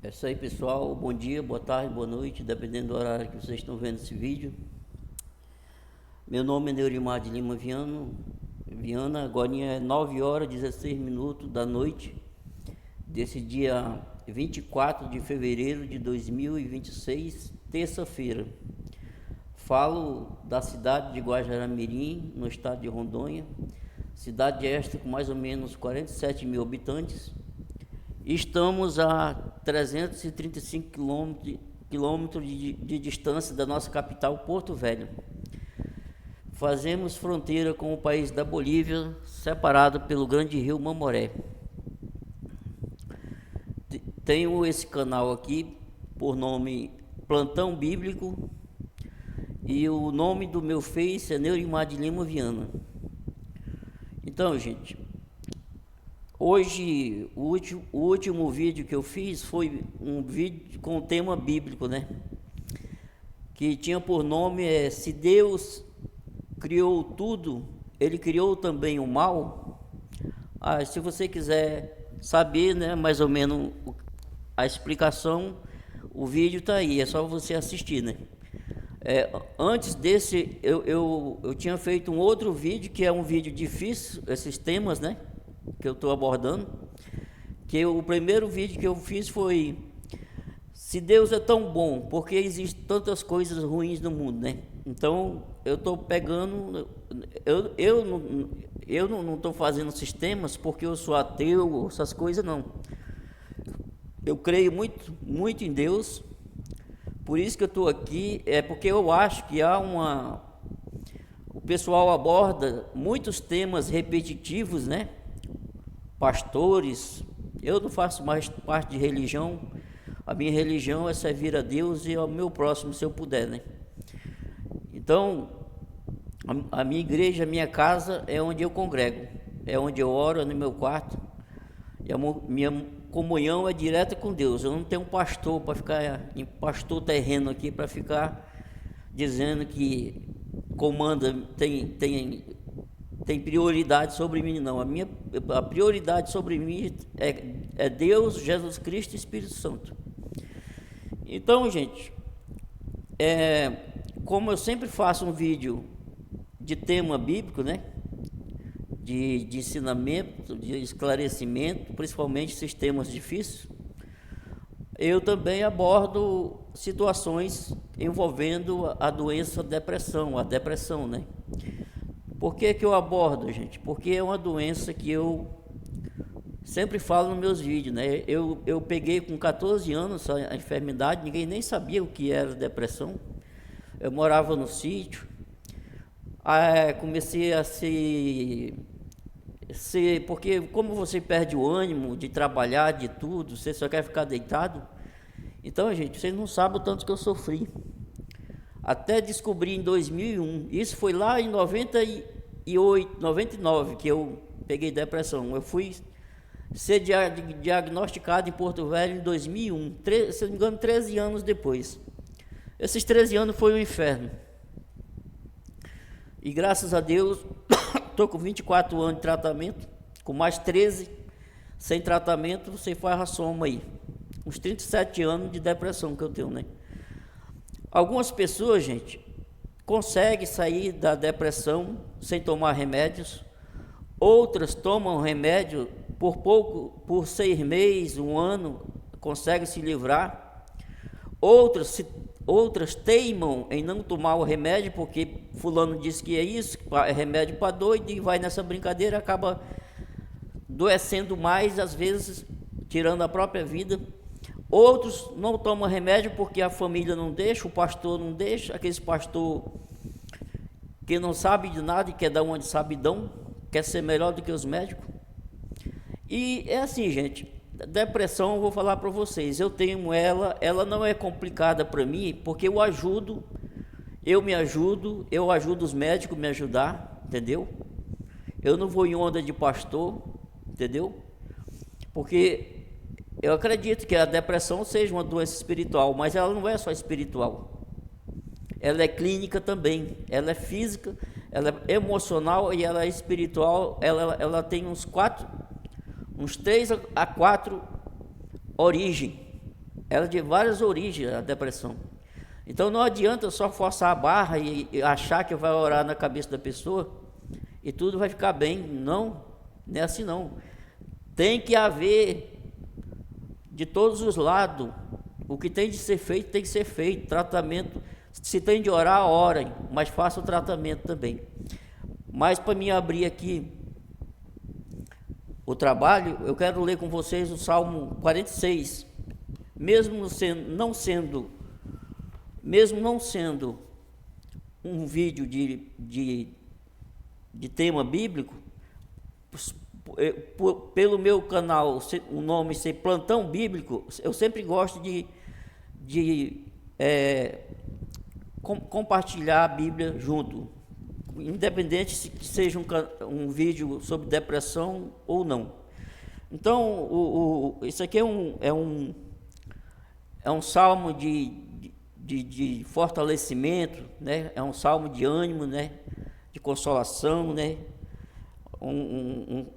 É isso aí, pessoal. Bom dia, boa tarde, boa noite, dependendo do horário que vocês estão vendo esse vídeo. Meu nome é Neurimar de Lima Viana. Agora é 9 horas e 16 minutos da noite desse dia 24 de fevereiro de 2026, terça-feira. Falo da cidade de Guajará-Mirim, no estado de Rondônia. Cidade esta com mais ou menos 47 mil habitantes. Estamos a 335 quilômetros de distância da nossa capital, Porto Velho. Fazemos fronteira com o país da Bolívia, separado pelo grande rio Mamoré. Tenho esse canal aqui por nome Plantão Bíblico e o nome do meu Face é Neurimar de Lima Viana. Então, gente, hoje, o último vídeo que eu fiz foi um vídeo com o tema bíblico, né? Que tinha por nome Se Deus criou tudo, Ele criou também o mal. Se você quiser saber, né, mais ou menos a explicação, o vídeo está aí, é só você assistir, né? Antes desse, eu tinha feito um outro vídeo, que é um vídeo difícil, esses temas, né, que eu estou abordando, que o primeiro vídeo que eu fiz foi Se Deus é tão bom, porque existem tantas coisas ruins no mundo, né? Então, eu estou pegando, eu não estou fazendo sistemas porque eu sou ateu, essas coisas não. Eu creio muito em Deus. Por isso que eu estou aqui, porque eu acho que o pessoal aborda muitos temas repetitivos, né? Pastores, eu não faço mais parte de religião, a minha religião é servir a Deus e ao meu próximo, se eu puder, né? Então, a minha igreja, a minha casa é onde eu congrego, é onde eu oro, é no meu quarto, e a minha comunhão é direta com Deus. Eu não tenho um pastor para ficar, pastor terreno aqui para ficar dizendo que comanda, tem prioridade sobre mim, não. A prioridade sobre mim é Deus, Jesus Cristo e Espírito Santo. Então, gente, como eu sempre faço um vídeo de tema bíblico, né? De ensinamento, de esclarecimento, principalmente esses temas difíceis, eu também abordo situações envolvendo a doença a depressão, né? Por que eu abordo, gente? Porque é uma doença que eu sempre falo nos meus vídeos, né? Eu peguei com 14 anos a enfermidade, ninguém nem sabia o que era depressão. Eu morava no sítio, comecei a porque como você perde o ânimo de trabalhar, de tudo, você só quer ficar deitado. Então, gente, vocês não sabem o tanto que eu sofri. Até descobri em 2001, isso foi lá em 98, 99 que eu peguei depressão. Eu fui ser diagnosticado em Porto Velho em 2001, se não me engano, 13 anos depois. Esses 13 anos foi um inferno. E graças a Deus, estou com 24 anos de tratamento, com mais 13 sem tratamento, você faz a soma aí. Uns 37 anos de depressão que eu tenho, né? Algumas pessoas, gente, conseguem sair da depressão sem tomar remédios. Outras tomam remédio por pouco, por 6 meses, 1 ano, conseguem se livrar. Outras teimam em não tomar o remédio, porque fulano disse que é isso, é remédio para doido, e vai nessa brincadeira, acaba adoecendo mais, às vezes tirando a própria vida. Outros não tomam remédio porque a família não deixa, o pastor não deixa, aqueles pastor que não sabe de nada e quer dar uma de sabidão, quer ser melhor do que os médicos. E é assim, gente, depressão, eu vou falar para vocês, eu tenho ela não é complicada para mim, porque eu ajudo os médicos a me ajudar, entendeu? Eu não vou em onda de pastor, entendeu? Porque eu acredito que a depressão seja uma doença espiritual, mas ela não é só espiritual. Ela é clínica também, ela é física, ela é emocional e ela é espiritual. Ela tem uns 3 a 4 origens. ela é de várias origens, a depressão. Então não adianta só forçar a barra e achar que vai orar na cabeça da pessoa e tudo vai ficar bem. Não, não é assim não. Tem que haver de todos os lados. O que tem de ser feito, tem que ser feito. Tratamento, se tem de orar, orem, mas faça o tratamento também. Mas para mim abrir aqui o trabalho, eu quero ler com vocês o Salmo 46. Mesmo não sendo um vídeo de tema bíblico, pelo meu canal, o nome ser Plantão Bíblico, eu sempre gosto de compartilhar a Bíblia junto, independente se seja um vídeo sobre depressão ou não. Então, isso aqui é um salmo de fortalecimento, né? É um salmo de ânimo, né? De consolação, né?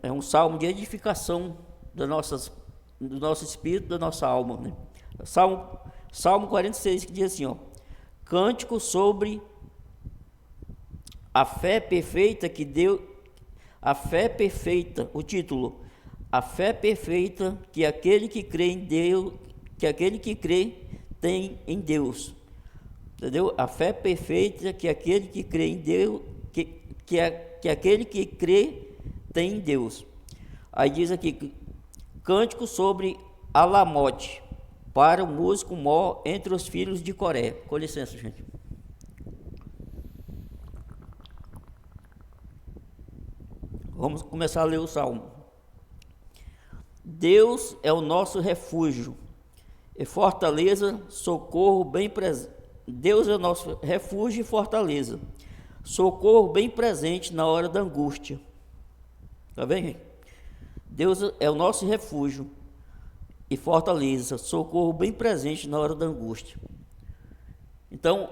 É um salmo de edificação do nosso espírito, da nossa alma, né? Salmo 46, que diz assim, ó: cântico sobre a fé perfeita que deu, a fé perfeita, o título: a fé perfeita que aquele que crê em Deus, que aquele que crê tem em Deus. Entendeu? A fé perfeita que aquele que crê em Deus, que aquele que crê tem em Deus. Aí diz aqui: cântico sobre Alamote, para o músico mó entre os filhos de Coré. Com licença, gente. Vamos começar a ler o salmo. Deus é o nosso refúgio e fortaleza, socorro bem presente. Deus é o nosso refúgio e fortaleza, socorro bem presente na hora da angústia. Tá vendo, gente? Deus é o nosso refúgio e fortaleza, socorro bem presente na hora da angústia. Então,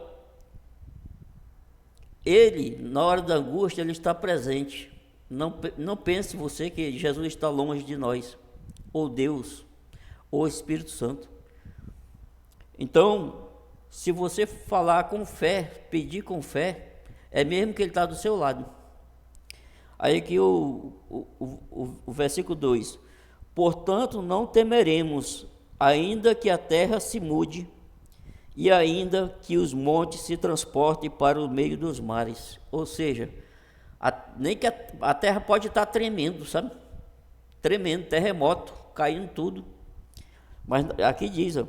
Ele, na hora da angústia, Ele está presente. Não pense você que Jesus está longe de nós, ou Deus, ou Espírito Santo. Então, se você falar com fé, pedir com fé, é mesmo que Ele está do seu lado. Aí aqui o versículo 2: portanto não temeremos, ainda que a terra se mude, e ainda que os montes se transportem para o meio dos mares. Ou seja, nem que a terra pode estar tremendo, sabe? Tremendo, terremoto, caindo tudo. Mas aqui diz, ó,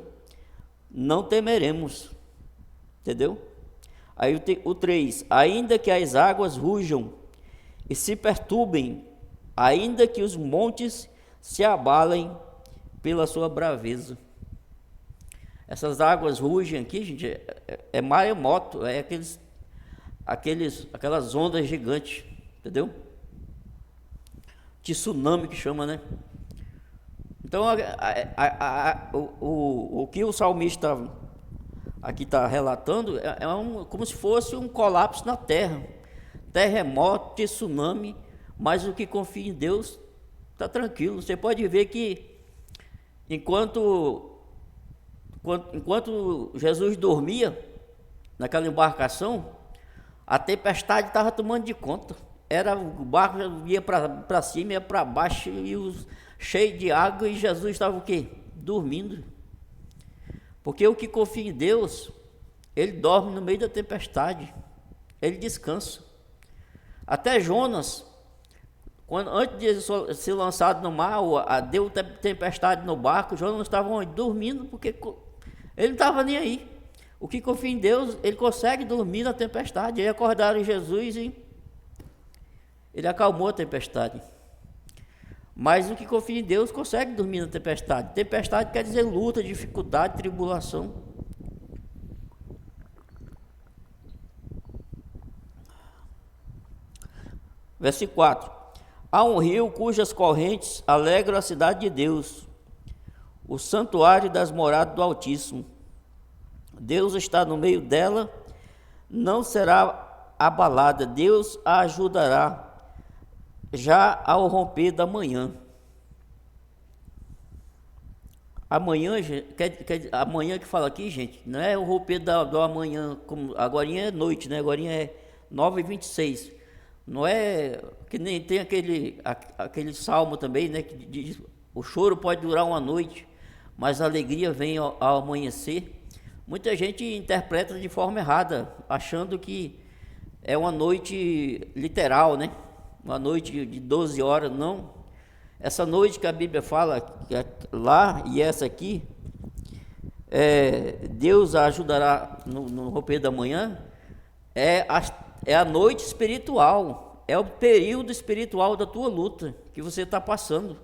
não temeremos, entendeu? Aí o 3: ainda que as águas rujam e se perturbem, ainda que os montes se abalem pela sua braveza. Essas águas rugem aqui, gente, é maremoto, é aquelas ondas gigantes, entendeu? Tsunami que chama, né? Então, o que o salmista aqui está relatando como se fosse um colapso na terra, terremoto, tsunami, mas o que confia em Deus está tranquilo. Você pode ver que enquanto Jesus dormia naquela embarcação, a tempestade estava tomando de conta. O barco ia para cima, ia para baixo, cheio de água, e Jesus estava o quê? Dormindo. Porque o que confia em Deus, ele dorme no meio da tempestade, ele descansa. Até Jonas, antes de ser lançado no mar, deu tempestade no barco, Jonas estava dormindo, porque ele não estava nem aí. O que confia em Deus, ele consegue dormir na tempestade. Aí acordaram Jesus e ele acalmou a tempestade. Mas o que confia em Deus consegue dormir na tempestade. Tempestade quer dizer luta, dificuldade, tribulação. Versículo 4: há um rio cujas correntes alegram a cidade de Deus, o santuário das moradas do Altíssimo. Deus está no meio dela, não será abalada. Deus a ajudará já ao romper da manhã. Amanhã, amanhã que fala aqui, gente, não é o romper do amanhã, como agorinha é noite, né? Agorinha é 9h26. Não é que nem tem aquele salmo também, né? Que diz, o choro pode durar uma noite, mas a alegria vem ao amanhecer. Muita gente interpreta de forma errada, achando que é uma noite literal, né? Uma noite de 12 horas, não. Essa noite que a Bíblia fala lá e essa aqui, Deus a ajudará no romper da manhã, é a noite espiritual, é o período espiritual da tua luta que você está passando.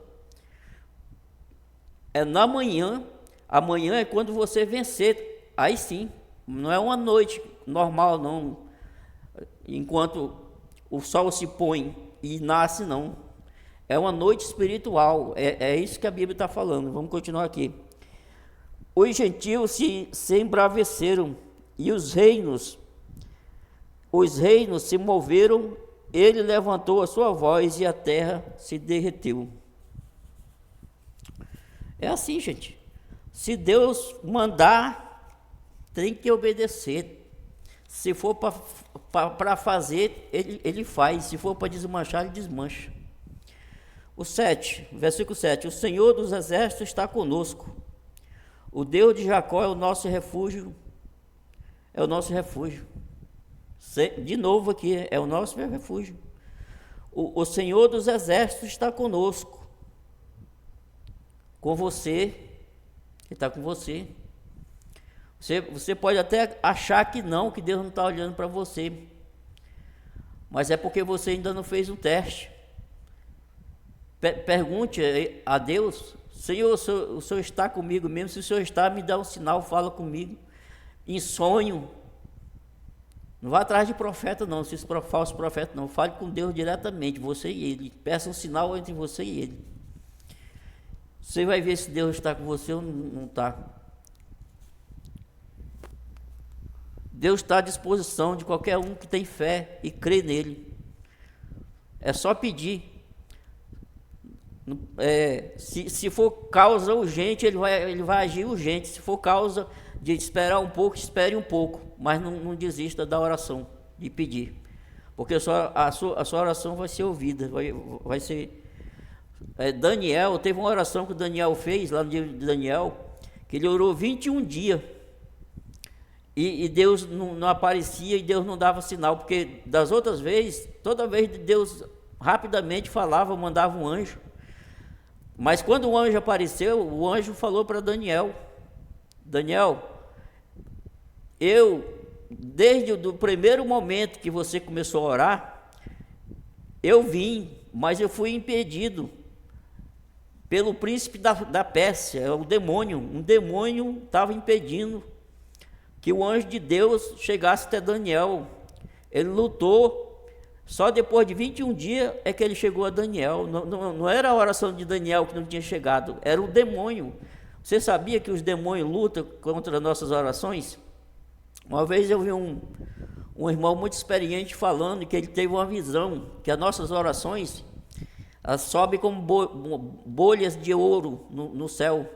É na manhã, amanhã é quando você vencer, aí sim, não é uma noite normal não, enquanto o sol se põe e nasce não. É uma noite espiritual, é isso que a Bíblia está falando. Vamos continuar aqui. Os gentios se embraveceram e os reinos se moveram, ele levantou a sua voz e a terra se derreteu. É assim, gente. Se Deus mandar, tem que obedecer. Se for para fazer, ele faz. Se for para desmanchar, ele desmancha. O 7, versículo 7. O Senhor dos exércitos está conosco. O Deus de Jacó é o nosso refúgio. É o nosso refúgio. De novo aqui, é o nosso refúgio. O Senhor dos exércitos está conosco. Com você. Ele está com você. Você pode até achar que não, que Deus não está olhando para você. Mas é porque você ainda não fez um teste. Pergunte a Deus: Senhor, o Senhor está comigo mesmo? Se o Senhor está, me dá um sinal, fala comigo. Em sonho. Não vá atrás de profeta não, se falso profeta não. Fale com Deus diretamente, você e ele. Peça um sinal entre você e ele. Você vai ver se Deus está com você ou não está. Deus está à disposição de qualquer um que tem fé e crê nele. É só pedir. Se for causa urgente, ele vai agir urgente. Se for causa de esperar um pouco, espere um pouco, mas não desista da oração, de pedir, porque a sua oração vai ser ouvida, vai ser. Daniel, teve uma oração que o Daniel fez lá no dia de Daniel, que ele orou 21 dias, e Deus não aparecia, e Deus não dava sinal, porque das outras vezes, toda vez Deus rapidamente falava, mandava um anjo. Mas quando o anjo apareceu, o anjo falou para Daniel: Daniel, desde o primeiro momento que você começou a orar, eu vim, mas eu fui impedido pelo príncipe da Pérsia, o demônio. Um demônio estava impedindo que o anjo de Deus chegasse até Daniel. Ele lutou. Só depois de 21 dias é que ele chegou a Daniel. Não era a oração de Daniel que não tinha chegado, era o demônio. Você sabia que os demônios lutam contra nossas orações? Uma vez eu vi um irmão muito experiente falando que ele teve uma visão, que as nossas orações elas sobem como bolhas de ouro no céu.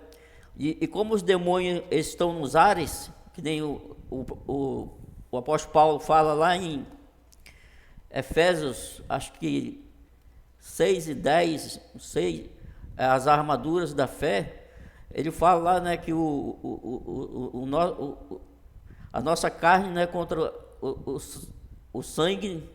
E como os demônios estão nos ares, que nem o apóstolo Paulo fala lá em Efésios, acho que 6 e 10, as armaduras da fé, ele fala lá, né, que a nossa carne não é contra o sangue,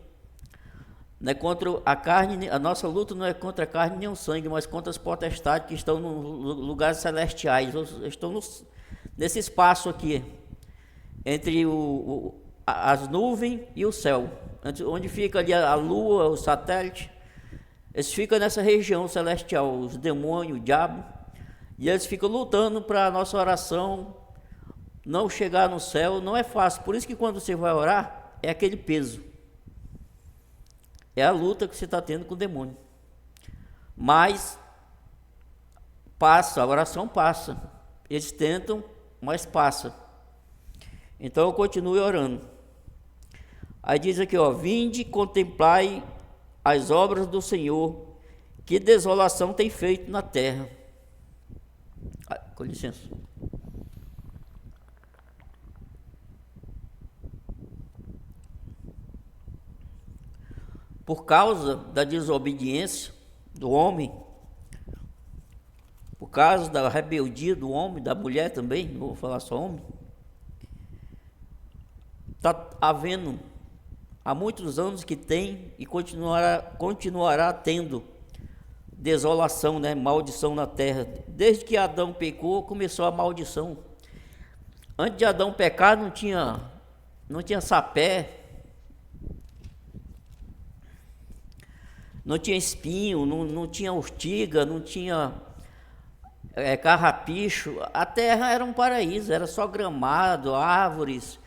não é contra a carne, a nossa luta não é contra a carne nem o sangue, mas contra as potestades que estão nos lugares celestiais, estão nesse espaço aqui, entre as nuvens e o céu, onde fica ali a lua, o satélite. Eles ficam nessa região celestial, os demônios, o diabo, e eles ficam lutando para a nossa oração não chegar no céu. Não é fácil, por isso que quando você vai orar, é aquele peso, é a luta que você está tendo com o demônio, mas passa, a oração passa, eles tentam, mas passa. Então eu continuo orando. Aí diz aqui, vinde, contemplai as obras do Senhor, que desolação tem feito na terra. Com licença. Por causa da desobediência do homem, por causa da rebeldia do homem, da mulher também, não vou falar só homem, está havendo há muitos anos que tem e continuará tendo desolação, né? Maldição na terra. Desde que Adão pecou, começou a maldição. Antes de Adão pecar, não tinha sapé, não tinha espinho, não tinha urtiga, não tinha carrapicho. A terra era um paraíso, era só gramado, árvores,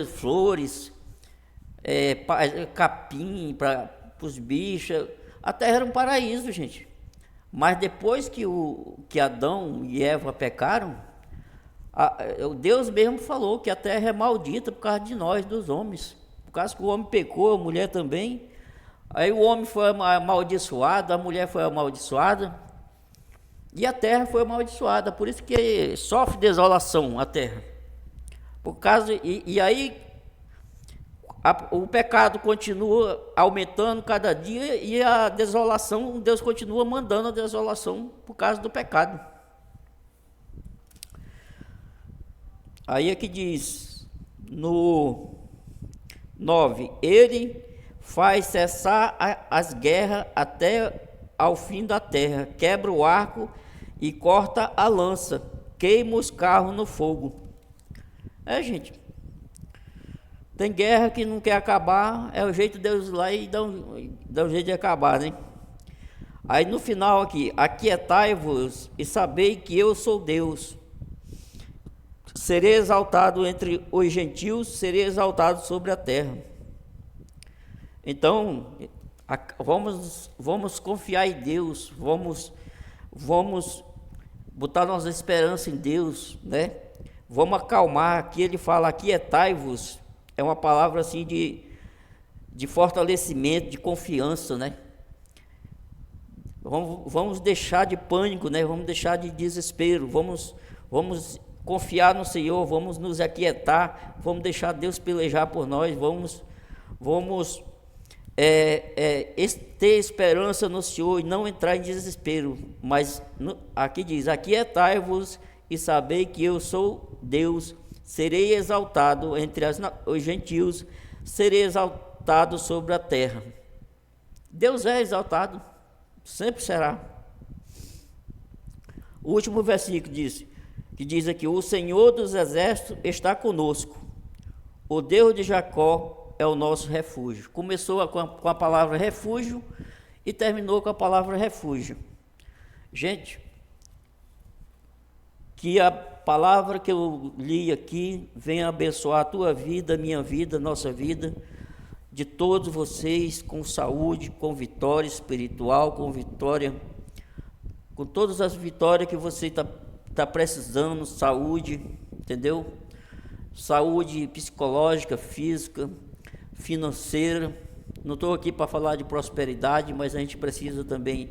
flores, capim para os bichos. A terra era um paraíso, gente. Mas depois que Adão e Eva pecaram, Deus mesmo falou que a terra é maldita por causa de nós, dos homens. Por causa que o homem pecou, a mulher também. Aí o homem foi amaldiçoado, a mulher foi amaldiçoada e a terra foi amaldiçoada. Por isso que sofre desolação a terra. Por causa, e aí o pecado continua aumentando cada dia e a desolação, Deus continua mandando a desolação por causa do pecado. Aí é que diz no 9: Ele faz cessar as guerras até ao fim da terra, quebra o arco e corta a lança, queima os carros no fogo. Gente, tem guerra que não quer acabar, é o jeito de Deus ir lá e dá um jeito de acabar, né? Aí no final aqui: aquietai-vos e sabei que eu sou Deus. Serei exaltado entre os gentios, serei exaltado sobre a terra. Então, vamos confiar em Deus, vamos botar nossa esperança em Deus, né? Vamos acalmar. Aqui ele fala: aquietai-vos. É uma palavra assim de fortalecimento, de confiança, né? Vamos deixar de pânico, né? Vamos deixar de desespero, vamos confiar no Senhor, vamos nos aquietar, vamos deixar Deus pelejar por nós, vamos ter esperança no Senhor e não entrar em desespero. Mas aqui diz: aquietai-vos e sabei que eu sou Deus. Serei exaltado entre os gentios, serei exaltado sobre a terra. Deus é exaltado, sempre será. O último versículo que diz aqui: o Senhor dos exércitos está conosco, o Deus de Jacó é o nosso refúgio. Começou com a palavra refúgio e terminou com a palavra refúgio. Gente, que a palavra que eu li aqui venha abençoar a tua vida, a minha vida, a nossa vida, de todos vocês, com saúde, com vitória espiritual, com vitória, com todas as vitórias que você está precisando, saúde, entendeu? Saúde psicológica, física, financeira. Não estou aqui para falar de prosperidade, mas a gente precisa também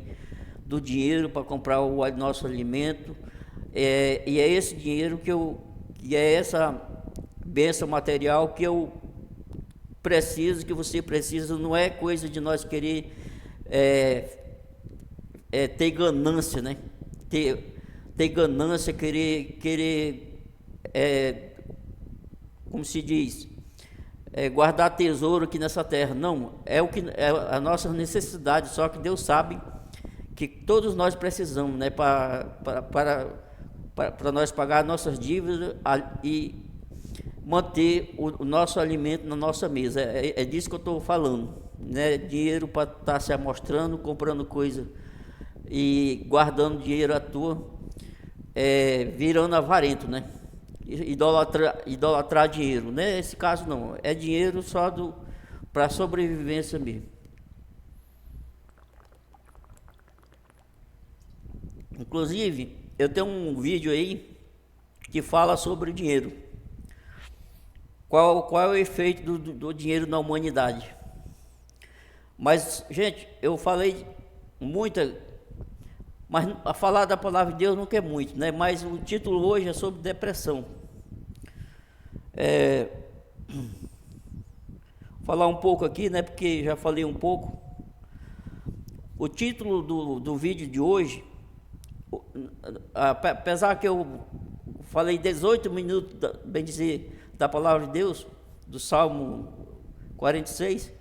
do dinheiro para comprar o nosso alimento. E é esse dinheiro e é essa bênção material que eu preciso, que você precisa. Não é coisa de nós querer ter ganância, né? Ter ganância, querer como se diz, guardar tesouro aqui nessa terra. Não, é o que é a nossa necessidade. Só que Deus sabe que todos nós precisamos, né? Para nós pagar nossas dívidas e manter o nosso alimento na nossa mesa. É disso que eu estou falando, né? Dinheiro para estar se amostrando, comprando coisa e guardando dinheiro à toa, virando avarento, né? Idolatrar dinheiro, né? Nesse caso não, é dinheiro só para sobrevivência mesmo. Inclusive, eu tenho um vídeo aí que fala sobre o dinheiro. Qual é o efeito do dinheiro na humanidade? Mas, gente, eu falei Mas a falar da palavra de Deus não quer muito, né? Mas o título hoje é sobre depressão. Falar um pouco aqui, né? Porque já falei um pouco. O título do vídeo de hoje, apesar que eu falei 18 minutos, bem dizer, da palavra de Deus, do Salmo 46,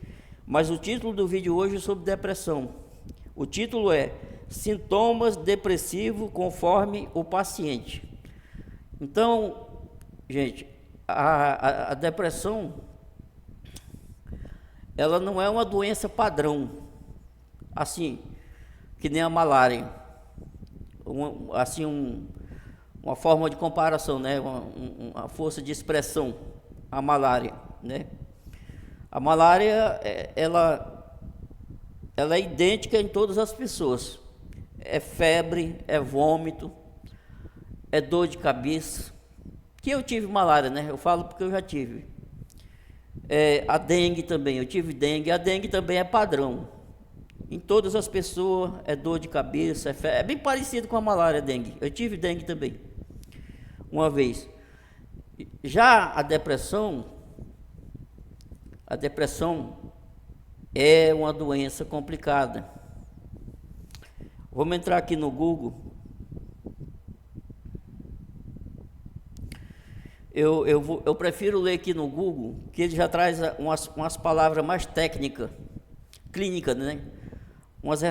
mas o título do vídeo hoje é sobre depressão. O título é Sintomas depressivos conforme o paciente. Então, gente, a depressão, ela não é uma doença padrão, assim, que nem a malária. Uma forma de comparação, né? Uma força de expressão, a malária, né? A malária, ela é idêntica em todas as pessoas. É febre, é vômito, é dor de cabeça. Que eu tive malária, né? Eu falo porque eu já tive. A dengue também, eu tive dengue. A dengue também é padrão. Em todas as pessoas é dor de cabeça, é bem parecido com a malária, a dengue. Eu tive dengue também, uma vez. Já a depressão é uma doença complicada. Vamos entrar aqui no Google. Eu prefiro ler aqui no Google, que ele já traz umas palavras mais técnicas, clínicas, né? Umas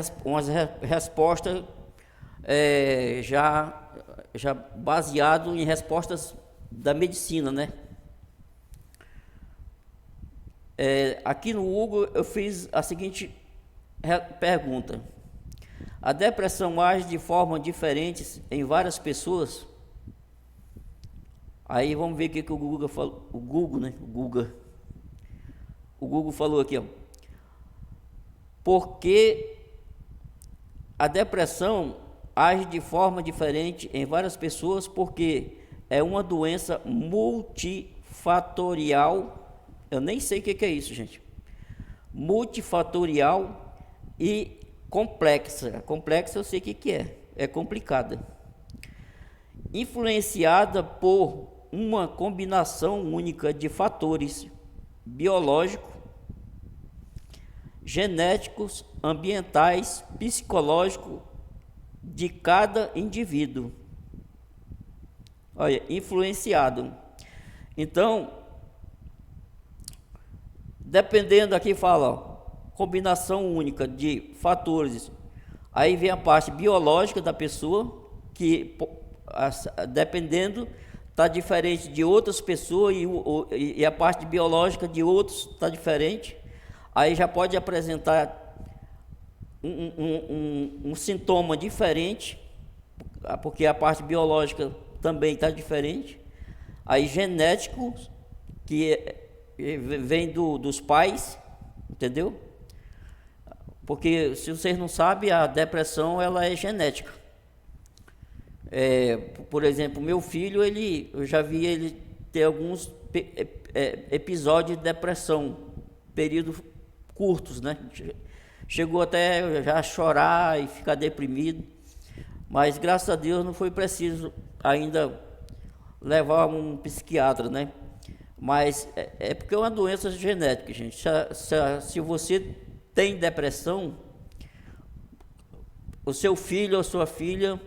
respostas já baseado em respostas da medicina, né? Aqui no Google eu fiz a seguinte pergunta: a depressão age de forma diferente em várias pessoas? Aí vamos ver o que o Google falou. O Google falou aqui, ó. Porque a depressão age de forma diferente em várias pessoas, porque é uma doença multifatorial. Eu nem sei o que é isso, gente. Multifatorial e complexa. Complexa eu sei o que é. É complicada. Influenciada por uma combinação única de fatores biológicos, genéticos, ambientais, psicológicos de cada indivíduo. Olha, influenciado. Então, dependendo aqui fala, ó, combinação única de fatores. Aí vem a parte biológica da pessoa, que dependendo está diferente de outras pessoas e a parte biológica de outros está diferente. Aí já pode apresentar um sintoma diferente, porque a parte biológica também está diferente. Aí genético, que vem dos pais, entendeu? Porque se vocês não sabem, a depressão ela é genética. Por exemplo, meu filho, eu já vi ele ter alguns episódios de depressão, períodos curtos, né? Chegou até já a chorar e ficar deprimido, mas graças a Deus não foi preciso ainda levar um psiquiatra, né? Mas é porque é uma doença genética, gente. Se você tem depressão, o seu filho ou sua filha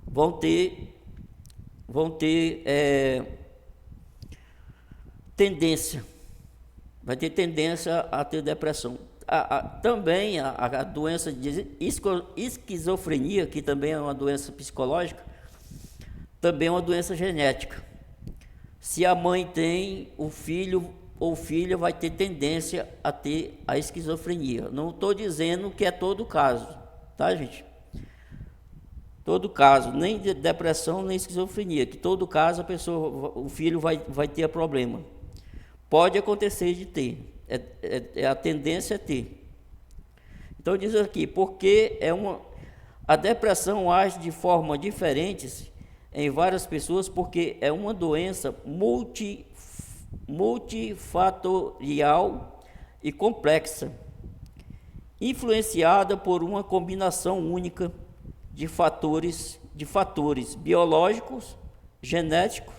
vão ter tendência, vai ter tendência a ter depressão. Também a doença de esquizofrenia, que também é uma doença psicológica, também é uma doença genética. Se a mãe tem, o filho ou filha vai ter tendência a ter a esquizofrenia. Não estou dizendo que é todo caso, tá, gente? Todo caso, nem de depressão, nem esquizofrenia, que todo caso o filho vai ter problema. Pode acontecer de ter, a tendência é ter. Então diz aqui, porque a depressão age de forma diferente em várias pessoas, porque é uma doença multifatorial e complexa, influenciada por uma combinação única de fatores biológicos, genéticos,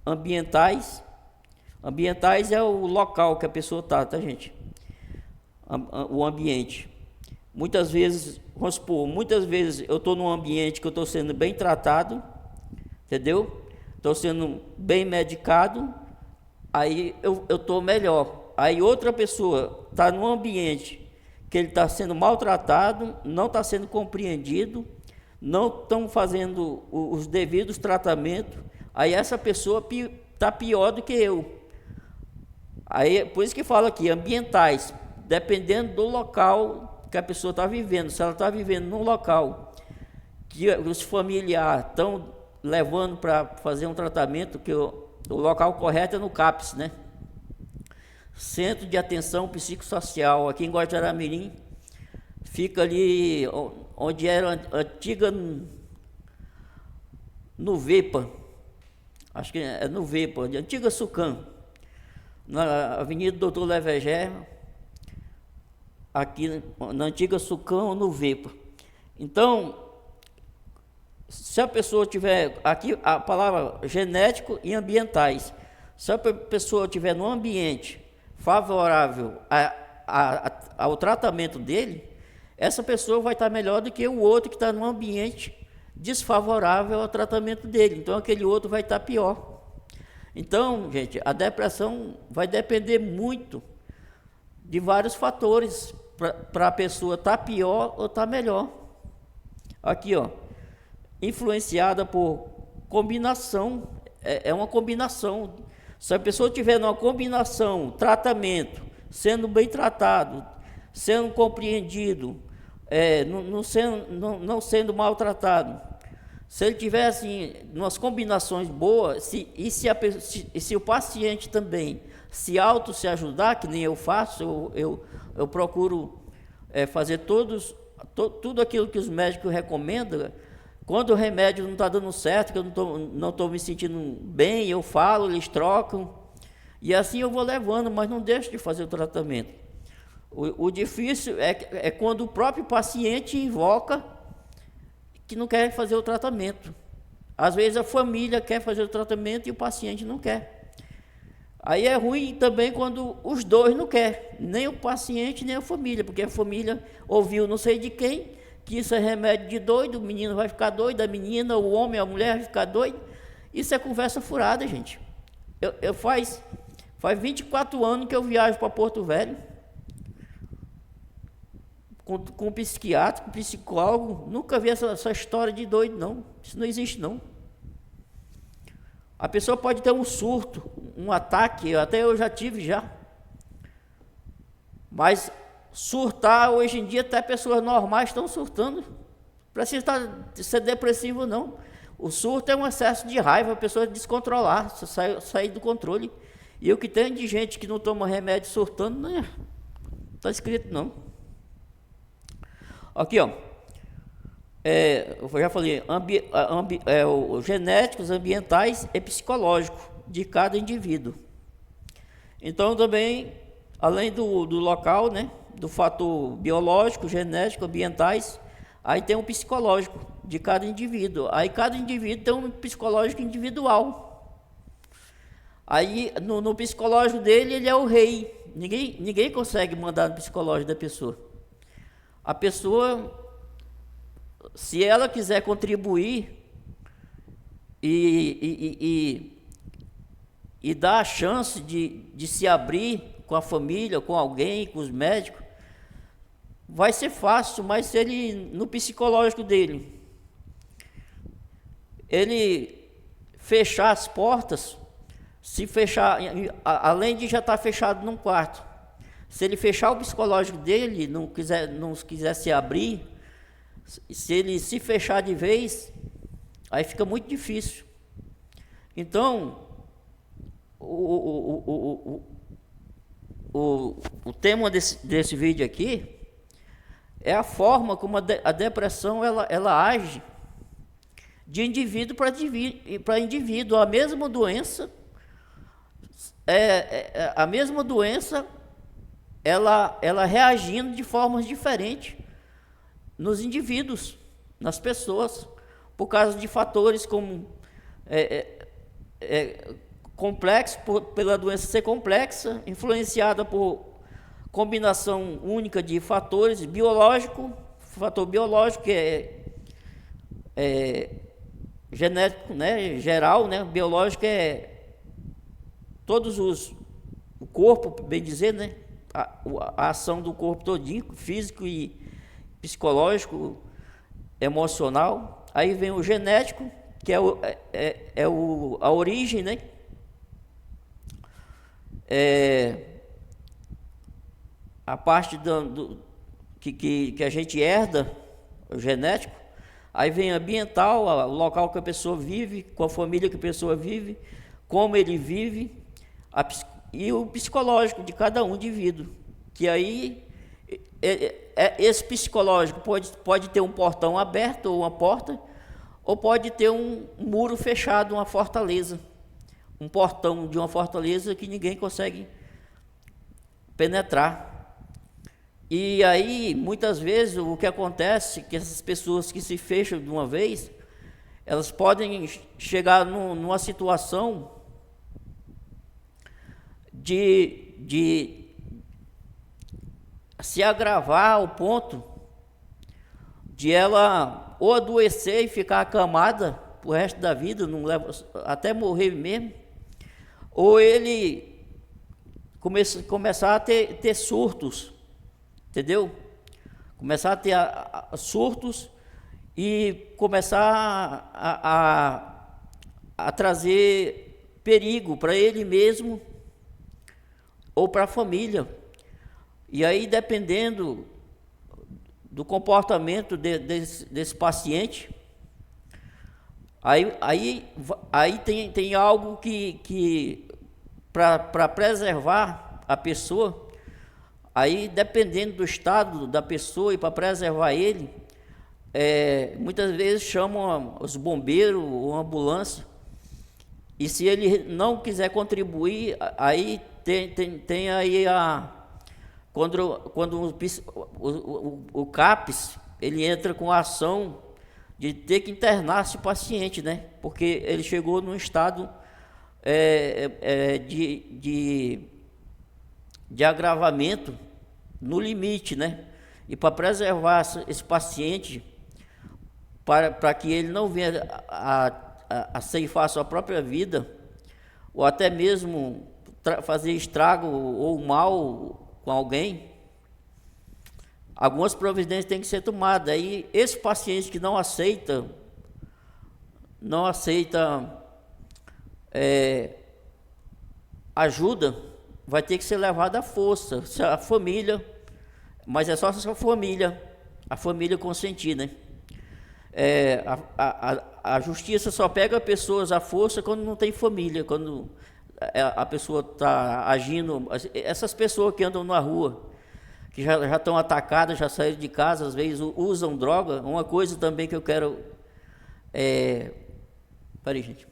ambientais. Ambientais é o local que a pessoa está, tá, gente? O ambiente. Muitas vezes, vamos supor, muitas vezes eu estou num ambiente que eu estou sendo bem tratado, entendeu? Estou sendo bem medicado, aí eu estou melhor. Aí outra pessoa está num ambiente que ele está sendo maltratado, não está sendo compreendido, não estão fazendo os devidos tratamentos, aí essa pessoa está pior do que eu. Aí, por isso que falo aqui, ambientais, dependendo do local que a pessoa está vivendo. Se ela está vivendo num local que os familiares estão levando para fazer um tratamento, que o local correto é no CAPS, né? Centro de Atenção Psicossocial, aqui em Guajará-Mirim, fica ali onde era a antiga Nuvepa, acho que é Nuvepa, antiga Sucam, na Avenida Doutor Levegé, aqui na antiga Sucam, Nuvepa. Então, se a pessoa tiver, aqui a palavra genético e ambientais, se a pessoa estiver num ambiente favorável ao tratamento dele, essa pessoa vai estar melhor do que o outro que está num ambiente desfavorável ao tratamento dele. Então, aquele outro vai estar pior. Então, gente, a depressão vai depender muito de vários fatores para a pessoa estar pior ou estar melhor. Aqui, ó, influenciada por combinação, é uma combinação. Se a pessoa tiver numa combinação, tratamento, sendo bem tratado, sendo compreendido, não sendo maltratado, se ele tiver assim, umas combinações boas, se o paciente também se ajudar, que nem eu faço, eu procuro fazer tudo aquilo que os médicos recomendam. Quando o remédio não está dando certo, que eu não estou me sentindo bem, eu falo, eles trocam, e assim eu vou levando, mas não deixo de fazer o tratamento. O difícil é quando o próprio paciente invoca que não quer fazer o tratamento. Às vezes a família quer fazer o tratamento e o paciente não quer. Aí é ruim também quando os dois não querem, nem o paciente nem a família, porque a família ouviu não sei de quem, que isso é remédio de doido, o menino vai ficar doido, a menina, o homem, a mulher vai ficar doido. Isso é conversa furada, gente. Faz 24 anos que eu viajo para Porto Velho, com psiquiatra, com psicólogo, nunca vi essa história de doido, não. Isso não existe, não. A pessoa pode ter um surto, um ataque, até eu já tive já. Mas surtar, hoje em dia, até pessoas normais estão surtando. Não precisa ser depressivo, não. O surto é um excesso de raiva, a pessoa descontrolar, sair do controle. E o que tem de gente que não toma remédio surtando, não está escrito, não. Aqui, ó, eu já falei, os genéticos, ambientais e psicológicos de cada indivíduo. Então, também, além do local, né, do fator biológico, genético, ambientais, aí tem um psicológico de cada indivíduo. Aí cada indivíduo tem um psicológico individual. Aí, no psicológico dele, ele é o rei. Ninguém consegue mandar no psicológico da pessoa. A pessoa, se ela quiser contribuir e dar a chance de se abrir com a família, com alguém, com os médicos, vai ser fácil, mas se ele, no psicológico dele, ele fechar as portas, se fechar, além de já estar fechado num quarto, se ele fechar o psicológico dele, não quiser se abrir, se ele se fechar de vez, aí fica muito difícil. Então, o tema desse vídeo aqui é a forma como a depressão ela age de indivíduo para indivíduo. A mesma doença, ela reagindo de formas diferentes nos indivíduos. nas pessoas, por causa de fatores como complexo, pela doença ser complexa, influenciada por combinação única de fatores biológico, fator biológico que é genético, né, geral, né, biológico é todos o corpo, bem dizer, né, a ação do corpo todinho, físico e psicológico, emocional. Aí vem o genético, que é a origem, né, a parte que a gente herda, o genético. Aí vem ambiental, o local que a pessoa vive, com a família que a pessoa vive, como ele vive, e o psicológico de cada um indivíduo. Que aí, esse psicológico pode ter um portão aberto, ou uma porta, ou pode ter um muro fechado, uma fortaleza. Um portão de uma fortaleza que ninguém consegue penetrar. E aí, muitas vezes, o que acontece é que essas pessoas que se fecham de uma vez, elas podem chegar numa situação de se agravar ao ponto de ela ou adoecer e ficar acamada pro resto da vida, não leva, até morrer mesmo, ou ele começar a ter surtos, entendeu? Começar a ter surtos e começar a trazer perigo para ele mesmo ou para a família. E aí, dependendo do comportamento desse paciente, aí tem algo que para preservar a pessoa, aí dependendo do estado da pessoa e para preservar ele, muitas vezes chamam os bombeiros ou ambulância, e se ele não quiser contribuir, aí tem aí quando o CAPS ele entra com a ação de ter que internar esse paciente, né? Porque ele chegou num estado de agravamento no limite, né? E para preservar esse paciente, para que ele não venha a ceifar a sua própria vida, ou até mesmo fazer estrago ou mal com alguém, algumas providências têm que ser tomadas. Aí esse paciente que não aceita ajuda, vai ter que ser levado à força. Se a família, mas é só se a família consentir, né? A justiça só pega pessoas à força quando não tem família, quando a pessoa está agindo. Essas pessoas que andam na rua, que já estão atacadas, já saíram de casa, às vezes usam droga. Uma coisa também que eu quero... Peraí, gente.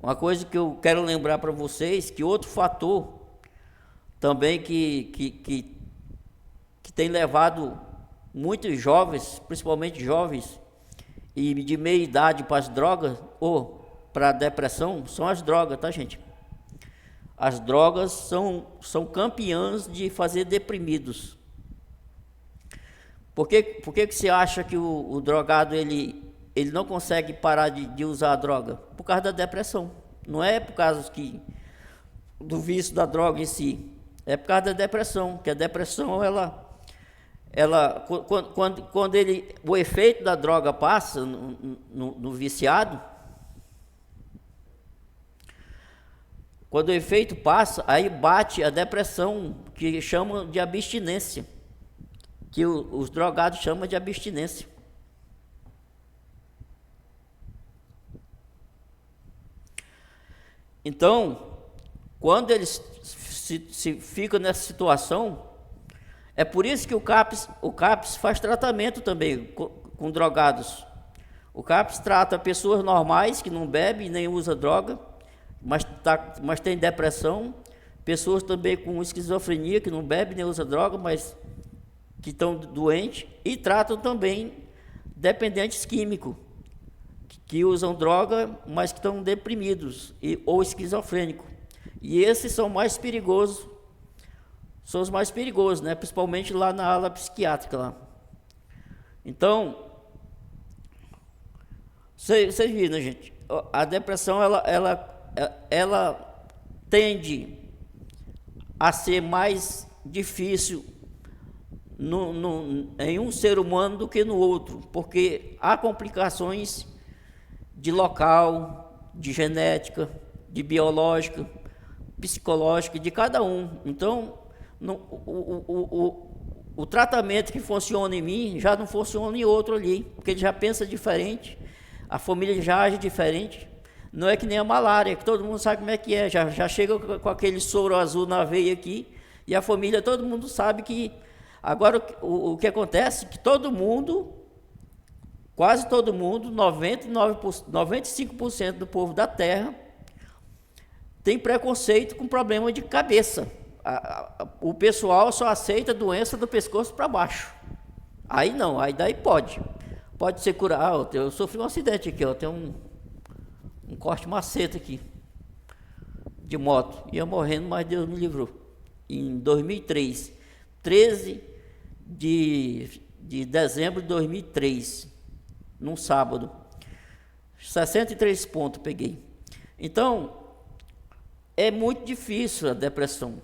Uma coisa que eu quero lembrar para vocês, que outro fator também que tem levado muitos jovens, principalmente jovens e de meia idade, para as drogas ou para a depressão, são as drogas, tá, gente? As drogas são campeãs de fazer deprimidos. Por que você acha que o drogado ele não consegue parar de usar a droga? Por causa da depressão. Não é por causa do vício da droga em si. É por causa da depressão, que a depressão, quando o efeito da droga passa no viciado, quando o efeito passa, aí bate a depressão, que chamam de abstinência, que os drogados chamam de abstinência. Então, quando eles se ficam nessa situação, é por isso que o CAPS faz tratamento também com drogados. O CAPS trata pessoas normais que não bebem nem usam droga, mas tem depressão, pessoas também com esquizofrenia, que não bebem nem usam droga, mas que estão doentes, e tratam também dependentes químicos, que usam droga, mas que estão deprimidos ou esquizofrênicos. E esses são mais perigosos, são os mais perigosos, né? Principalmente lá na ala psiquiátrica lá. Então, vocês viram, né, gente? A depressão, ela tende a ser mais difícil em um ser humano do que no outro, porque há complicações de local, de genética, de biológica, psicológica, de cada um. Então, o tratamento que funciona em mim já não funciona em outro ali, porque ele já pensa diferente, a família já age diferente. Não é que nem a malária, que todo mundo sabe como é que é, já chega com aquele soro azul na veia aqui, e a família, todo mundo sabe que... Agora, o que acontece é que todo mundo, quase todo mundo, 95% do povo da Terra, tem preconceito com problema de cabeça. O pessoal só aceita doença do pescoço para baixo. Aí não, aí daí pode ser curado. Eu sofri um acidente aqui, ó, tem um corte maceta aqui, de moto, ia morrendo, mas Deus me livrou. Em 2003, 13 de dezembro de 2003, num sábado, 63 pontos peguei. Então, é muito difícil a depressão.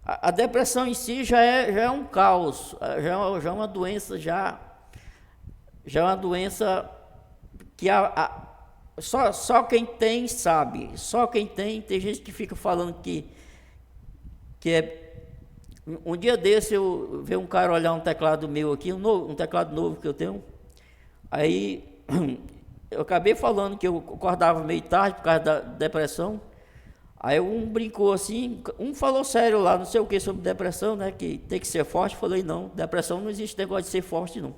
A depressão em si já é um caos, já é uma doença, já é uma doença que só quem tem sabe, só quem tem gente que fica falando que é... Um dia desse eu vi um cara olhar um teclado meu aqui, um teclado novo que eu tenho, aí eu acabei falando que eu acordava meio tarde por causa da depressão. Aí um brincou assim, um falou sério lá, não sei o que, sobre depressão, né, que tem que ser forte. Eu falei, não, depressão não existe negócio de ser forte, não.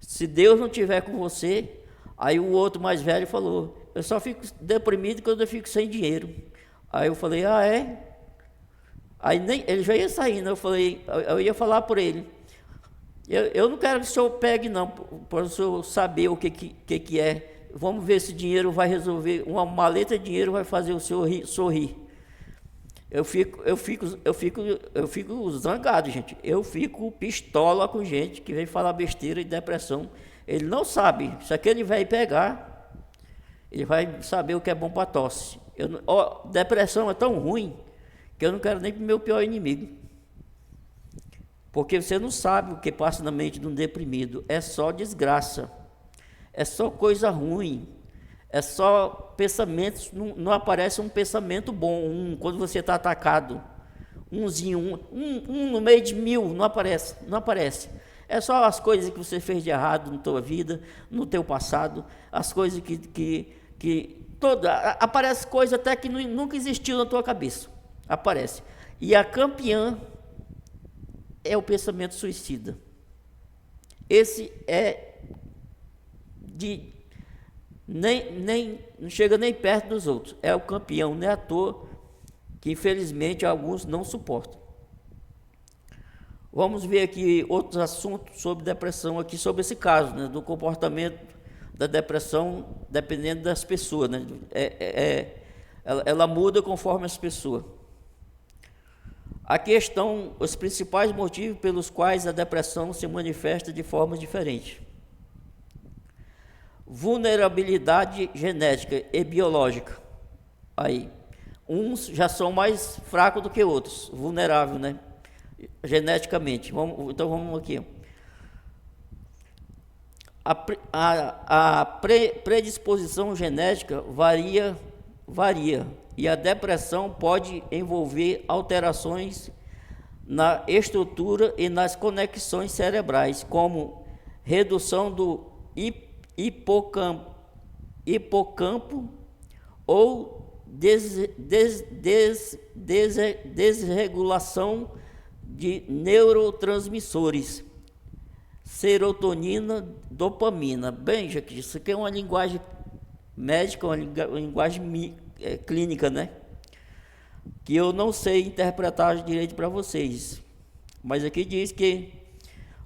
Se Deus não estiver com você... Aí o outro mais velho falou, eu só fico deprimido quando eu fico sem dinheiro. Aí eu falei, ah, é? Aí ele já ia saindo, eu ia falar por ele, eu não quero que o senhor pegue não, para o senhor saber o que é. Vamos ver se dinheiro vai resolver, uma maleta de dinheiro vai fazer o senhor sorrir. Eu fico zangado, gente. Eu fico pistola com gente que vem falar besteira e depressão. Ele não sabe. Se aquele vai pegar, ele vai saber o que é bom para tosse. Depressão é tão ruim que eu não quero nem para o meu pior inimigo. Porque você não sabe o que passa na mente de um deprimido. É só desgraça. É só coisa ruim. É só pensamentos. Não aparece um pensamento bom. Quando você está atacado. Um no meio de 1000. Não aparece. É só as coisas que você fez de errado na tua vida, no teu passado, as coisas aparece coisa até que nunca existiu na tua cabeça. Aparece. E a campeã é o pensamento suicida. Esse é não chega nem perto dos outros. É o campeão, não é à toa que infelizmente alguns não suportam. Vamos ver aqui outros assuntos sobre depressão, aqui sobre esse caso, né, do comportamento da depressão, dependendo das pessoas, né? Ela muda conforme as pessoas. Aqui estão os principais motivos pelos quais a depressão se manifesta de forma diferente. Vulnerabilidade genética e biológica. Aí, uns já são mais fracos do que outros, vulnerável, né? Geneticamente. Então vamos aqui. A predisposição genética varia e a depressão pode envolver alterações na estrutura e nas conexões cerebrais, como redução do hipocampo ou desregulação de neurotransmissores, serotonina, dopamina. Bem, gente, isso aqui é uma linguagem médica, uma linguagem clínica, né? que eu não sei interpretar direito para vocês. Mas aqui diz que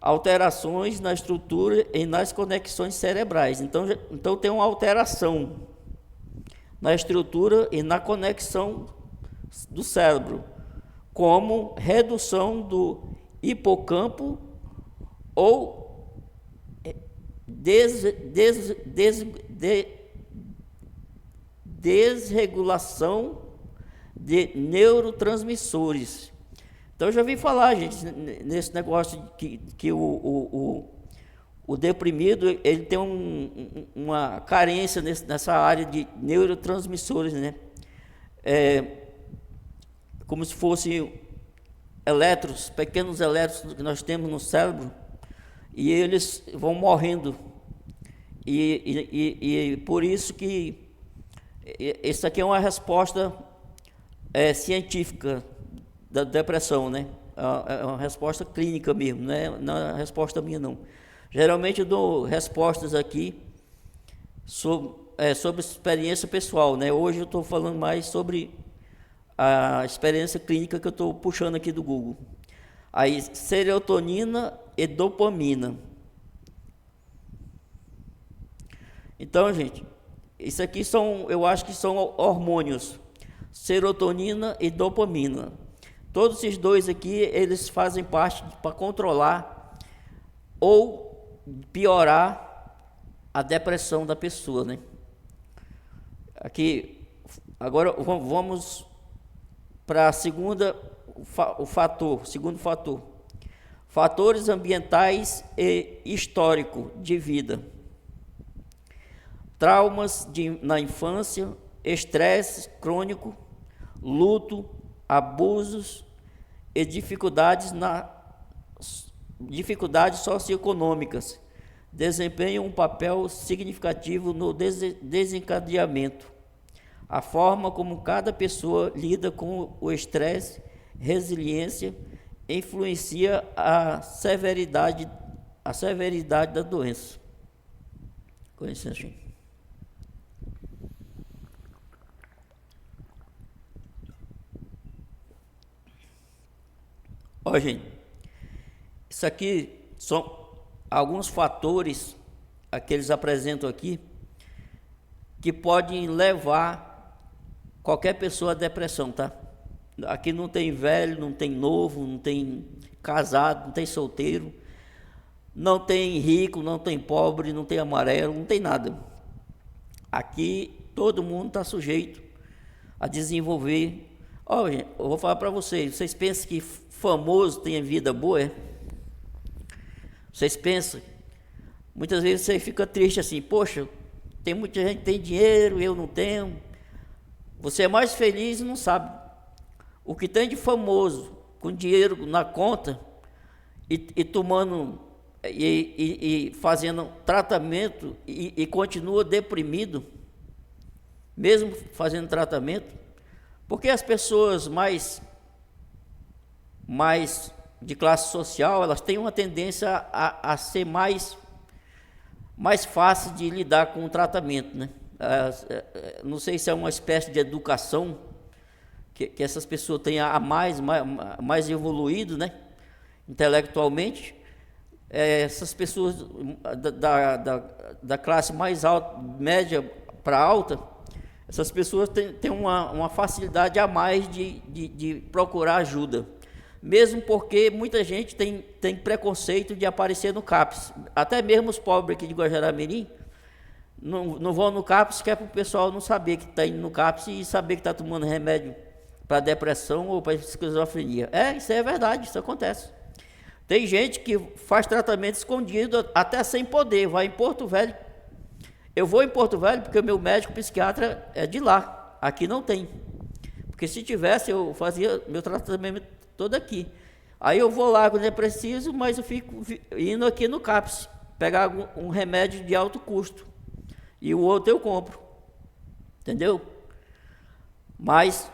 alterações na estrutura e nas conexões cerebrais. Então tem uma alteração na estrutura e na conexão do cérebro, como redução do hipocampo ou desregulação de neurotransmissores. Então, eu já vi falar, gente, nesse negócio que o deprimido, ele tem uma carência nessa área de neurotransmissores, né? Como se fossem elétrons, pequenos elétrons que nós temos no cérebro, e eles vão morrendo. E por isso que isso aqui é uma resposta científica da depressão, né? É uma resposta clínica mesmo, né? Não é uma resposta minha, não. Geralmente eu dou respostas aqui sobre experiência pessoal, né? Hoje eu estou falando mais sobre a experiência clínica que eu estou puxando aqui do Google. Aí, serotonina e dopamina. Então, gente, isso aqui eu acho que são hormônios, serotonina e dopamina. Todos esses dois aqui, eles fazem parte para controlar ou piorar a depressão da pessoa, né? Aqui, agora vamos para segundo fator, fatores ambientais e histórico de vida, traumas na infância, estresse crônico, luto, abusos e dificuldades socioeconômicas desempenham um papel significativo no desencadeamento. A forma como cada pessoa lida com o estresse, resiliência, influencia a severidade da doença. Com licença, gente. Olha, gente, isso aqui são alguns fatores que eles apresentam aqui que podem levar qualquer pessoa à depressão, tá? Aqui não tem velho, não tem novo, não tem casado, não tem solteiro, não tem rico, não tem pobre, não tem amarelo, não tem nada. Aqui todo mundo está sujeito a desenvolver. Olha, eu vou falar para vocês pensam que famoso tem vida boa? É? Vocês pensam? Muitas vezes você fica triste assim, poxa, tem muita gente que tem dinheiro, eu não tenho. Você é mais feliz e não sabe. O que tem de famoso, com dinheiro na conta, e tomando, e fazendo tratamento, e continua deprimido, mesmo fazendo tratamento, porque as pessoas mais de classe social, elas têm uma tendência a ser mais fácil de lidar com o tratamento, né? Não sei se é uma espécie de educação que essas pessoas têm mais evoluído, né? Intelectualmente. Essas pessoas da classe mais alta, média para alta, essas pessoas têm uma facilidade a mais de procurar ajuda. Mesmo porque muita gente tem preconceito de aparecer no CAPS. Até mesmo os pobres aqui de Guajará-Mirim não vão no CAPS, que é para o pessoal não saber que está indo no CAPS e saber que está tomando remédio para depressão ou para esquizofrenia. Isso é verdade, isso acontece. Tem gente que faz tratamento escondido, até sem poder, vai em Porto Velho. Eu vou em Porto Velho porque o meu médico psiquiatra é de lá, aqui não tem. Porque se tivesse, eu fazia meu tratamento todo aqui. Aí eu vou lá quando é preciso, mas eu fico indo aqui no CAPS, pegar um remédio de alto custo. E o outro eu compro. Entendeu? Mas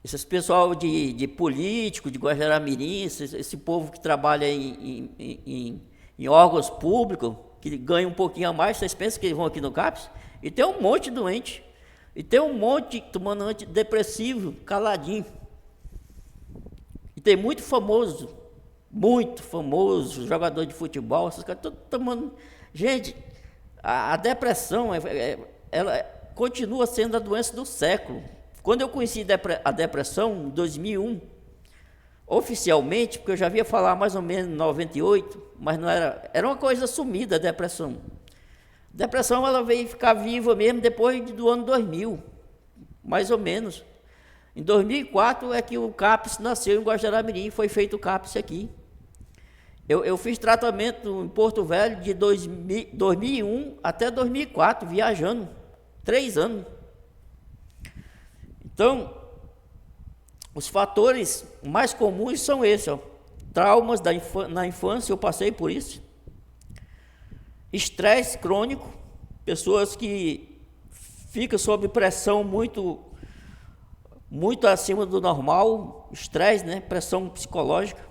esses pessoal de político, de Guajará-Mirim, esse povo que trabalha em órgãos públicos, que ganha um pouquinho a mais, vocês pensam que eles vão aqui no CAPS? E tem um monte de doente. E tem um monte tomando antidepressivo, caladinho. E tem muito famoso, jogador de futebol, esses caras todos tomando. Gente, a depressão, ela continua sendo a doença do século. Quando eu conheci a depressão, em 2001, oficialmente, porque eu já havia falar mais ou menos em 98, mas não era uma coisa sumida a depressão. Depressão, ela veio ficar viva mesmo depois do ano 2000, mais ou menos. Em 2004 é que o CAPS nasceu em Guajará-Mirim, foi feito o CAPS aqui. Eu fiz tratamento em Porto Velho de 2001 até 2004, viajando, 3 anos. Então, os fatores mais comuns são esses, ó. Traumas na infância, eu passei por isso. Estresse crônico, pessoas que ficam sob pressão muito acima do normal, estresse, né? Pressão psicológica.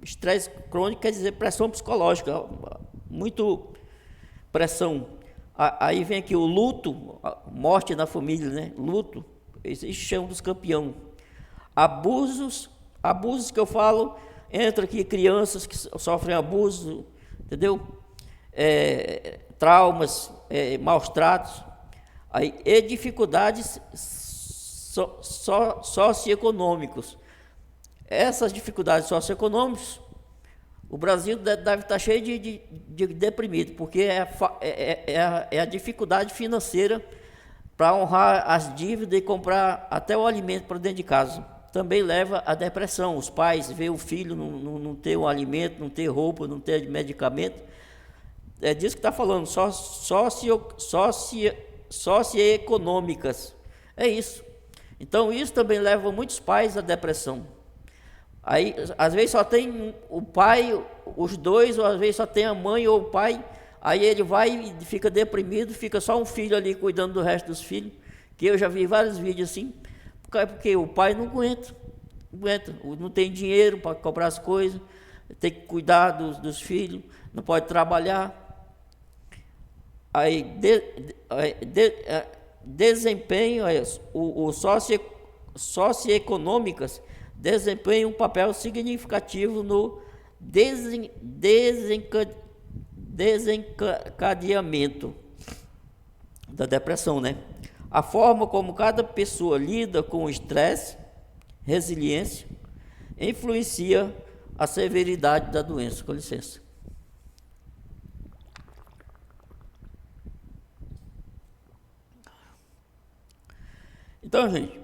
Estresse crônico quer dizer pressão psicológica, muito pressão. Aí vem aqui o luto, morte na família, né? Luto, esse chão dos campeões. Abusos que eu falo, entra aqui crianças que sofrem abuso, entendeu? Traumas, maus tratos, aí, e dificuldades socioeconômicos. Essas dificuldades socioeconômicas, o Brasil deve estar cheio de deprimido, porque é a dificuldade financeira para honrar as dívidas e comprar até o alimento para dentro de casa. Também leva à depressão. Os pais veem o filho não ter um alimento, não ter roupa, não ter medicamento. É disso que está falando, socioeconômicas. É isso. Então, isso também leva muitos pais à depressão. Aí, às vezes só tem o pai, os dois, ou às vezes só tem a mãe ou o pai. Aí ele vai e fica deprimido, fica só um filho ali cuidando do resto dos filhos. Que eu já vi vários vídeos assim, porque o pai não aguenta, não tem dinheiro para comprar as coisas, tem que cuidar dos filhos, não pode trabalhar. Aí, desempenho, os socioeconômicas desempenham um papel significativo no desencadeamento da depressão, né? A forma como cada pessoa lida com o estresse, resiliência, influencia a severidade da doença. Com licença. Então, gente,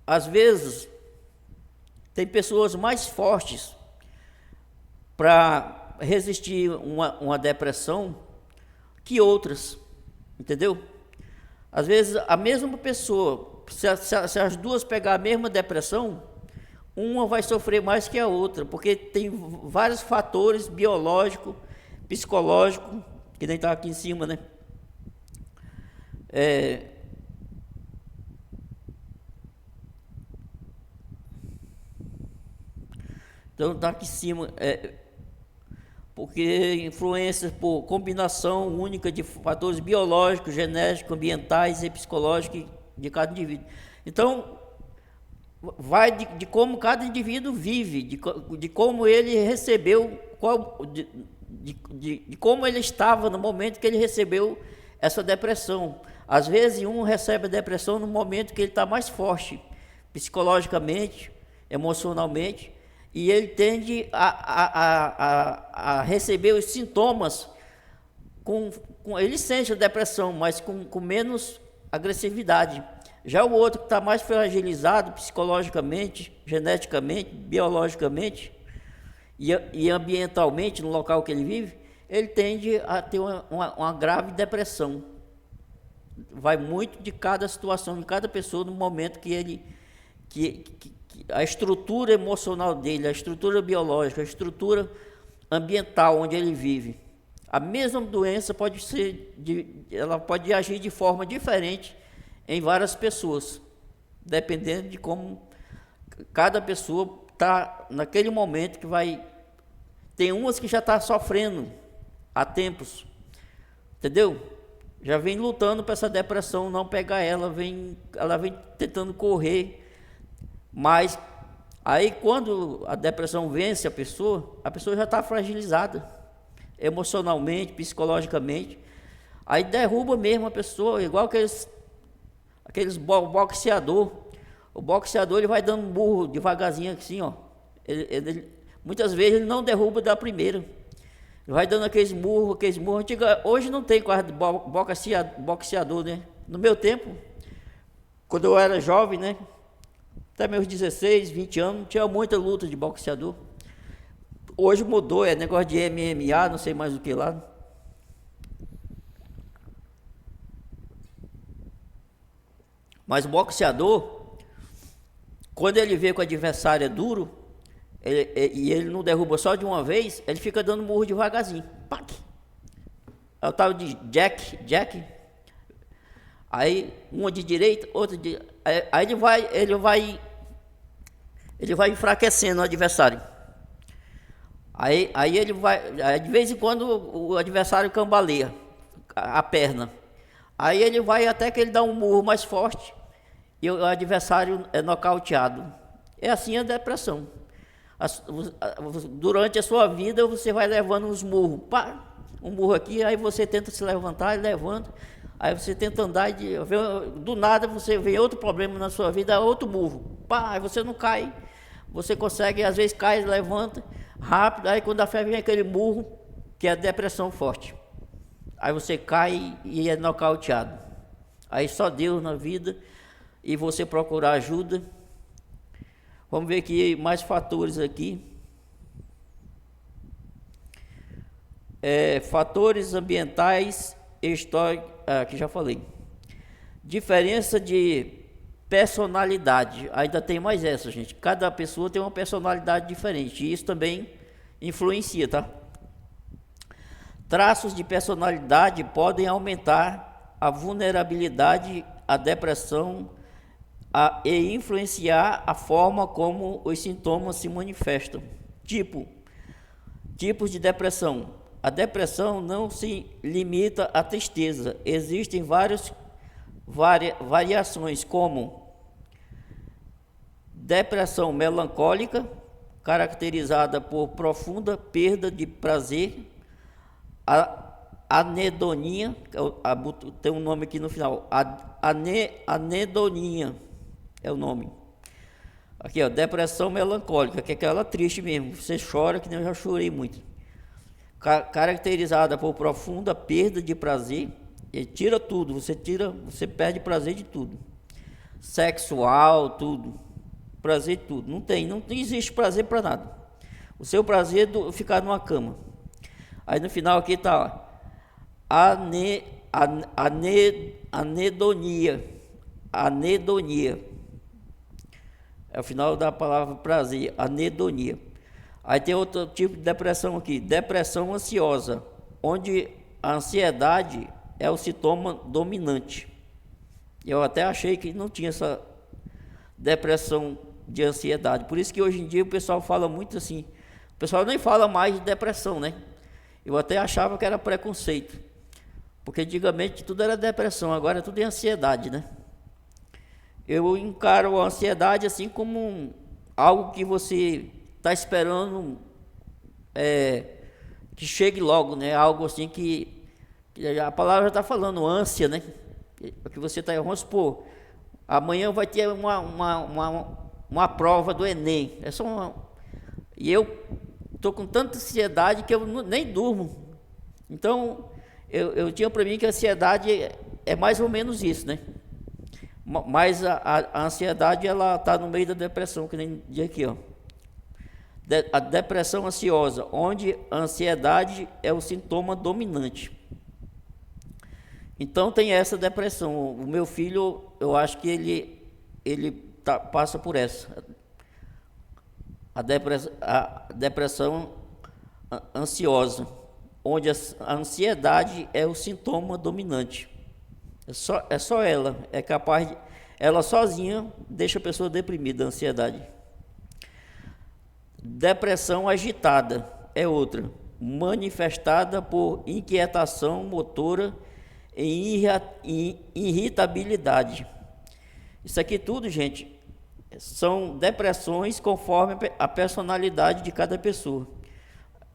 às vezes tem pessoas mais fortes para resistir uma depressão que outras, entendeu? Às vezes a mesma pessoa, se as duas pegar a mesma depressão, uma vai sofrer mais que a outra, porque tem vários fatores biológicos, psicológicos, que nem está aqui em cima, né? Então está aqui em cima, porque influências por combinação única de fatores biológicos, genéticos, ambientais e psicológicos de cada indivíduo. Então, vai de como cada indivíduo vive, de como ele recebeu, de como ele estava no momento que ele recebeu essa depressão. Às vezes, um recebe a depressão no momento que ele está mais forte, psicologicamente, emocionalmente, e ele tende a receber os sintomas, ele sente a depressão, mas com menos agressividade. Já o outro que está mais fragilizado psicologicamente, geneticamente, biologicamente e ambientalmente, no local que ele vive, ele tende a ter uma grave depressão. Vai muito de cada situação, de cada pessoa, no momento que a estrutura emocional dele, a estrutura biológica, a estrutura ambiental onde ele vive. A mesma doença ela pode agir de forma diferente em várias pessoas, dependendo de como cada pessoa está naquele momento que vai. Tem umas que já está sofrendo há tempos, entendeu? já vem lutando para essa depressão não pegar ela vem tentando correr, mas aí quando a depressão vence a pessoa já está fragilizada, emocionalmente, psicologicamente, aí derruba mesmo a pessoa, igual aqueles boxeador. O boxeador ele vai dando um burro devagarzinho assim, ó. Muitas vezes ele não derruba da primeira. Ele vai dando aqueles murros. Hoje não tem quase boxeador, né? No meu tempo, quando eu era jovem, né? Até meus 16, 20 anos, tinha muita luta de boxeador. Hoje mudou, é negócio de MMA, não sei mais o que lá. Mas o boxeador, quando ele vê que o adversário é duro, e ele não derruba só de uma vez, ele fica dando murro devagarzinho. Pac! É o tal de Jack. Aí, uma de direita, outra de... Aí ele vai enfraquecendo o adversário. Aí ele vai... Aí de vez em quando o adversário cambaleia a perna. Aí ele vai até que ele dá um murro mais forte e o adversário é nocauteado. É assim a depressão. Durante a sua vida você vai levando uns murros, pá, um murro aqui, aí você tenta se levantar e levanta, aí você tenta andar e do nada você vê outro problema na sua vida, outro murro, pá, aí você não cai, você consegue, às vezes cai, levanta rápido, aí quando a fé vem aquele murro, que é a depressão forte, aí você cai e é nocauteado. Aí só Deus na vida e você procurar ajuda. Vamos ver aqui mais fatores aqui. Fatores ambientais e históricos, que já falei. Diferença de personalidade, ainda tem mais essa, gente. Cada pessoa tem uma personalidade diferente e isso também influencia, tá? Traços de personalidade podem aumentar a vulnerabilidade à depressão e influenciar a forma como os sintomas se manifestam. Tipos de depressão. A depressão não se limita à tristeza. Existem variações, como depressão melancólica, caracterizada por profunda perda de prazer, anedonia, tem um nome aqui no final, anedonia é o nome. Aqui, ó, depressão melancólica, que é aquela triste mesmo, você chora, que nem eu já chorei muito. Caracterizada por profunda perda de prazer, e tira tudo, você perde prazer de tudo. Sexual, tudo. Prazer de tudo. Não existe prazer para nada. O seu prazer é ficar numa cama. Aí no final aqui está anedonia. É o final da palavra prazer, anedonia. Aí tem outro tipo de depressão aqui, depressão ansiosa, onde a ansiedade é o sintoma dominante. Eu até achei que não tinha essa depressão de ansiedade. Por isso que hoje em dia o pessoal fala muito assim. O pessoal nem fala mais de depressão, né? Eu até achava que era preconceito. Porque antigamente tudo era depressão, agora tudo é ansiedade, né? Eu encaro a ansiedade assim como algo que você está esperando que chegue logo, né? Algo assim que a palavra já está falando, ânsia, né? Que você está, vamos supor, amanhã vai ter uma prova do Enem. E eu estou com tanta ansiedade que eu nem durmo. Então, eu tinha para mim que a ansiedade é mais ou menos isso, né? Mas a ansiedade, ela está no meio da depressão, que nem diz aqui, ó. A depressão ansiosa, onde a ansiedade é o sintoma dominante. Então tem essa depressão. O meu filho, eu acho que ele passa por essa. A depressão ansiosa, onde a ansiedade é o sintoma dominante. É só ela, é capaz de... Ela sozinha deixa a pessoa deprimida, a ansiedade. Depressão agitada é outra, manifestada por inquietação motora em irritabilidade. Isso aqui tudo, gente, são depressões conforme a personalidade de cada pessoa.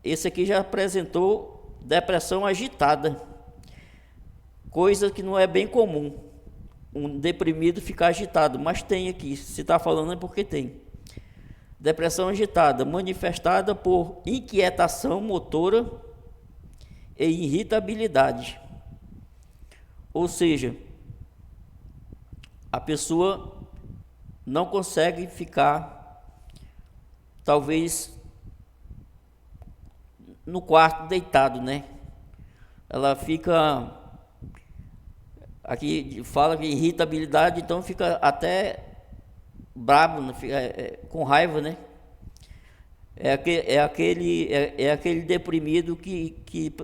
Esse aqui já apresentou depressão agitada, coisa que não é bem comum, um deprimido ficar agitado, mas tem aqui, se está falando é porque tem. Depressão agitada, manifestada por inquietação motora e irritabilidade. Ou seja, a pessoa não consegue ficar, talvez, no quarto deitado, né? Ela fica, aqui fala que irritabilidade, então fica até brabo, né? Fica, com raiva, né? É aquele deprimido que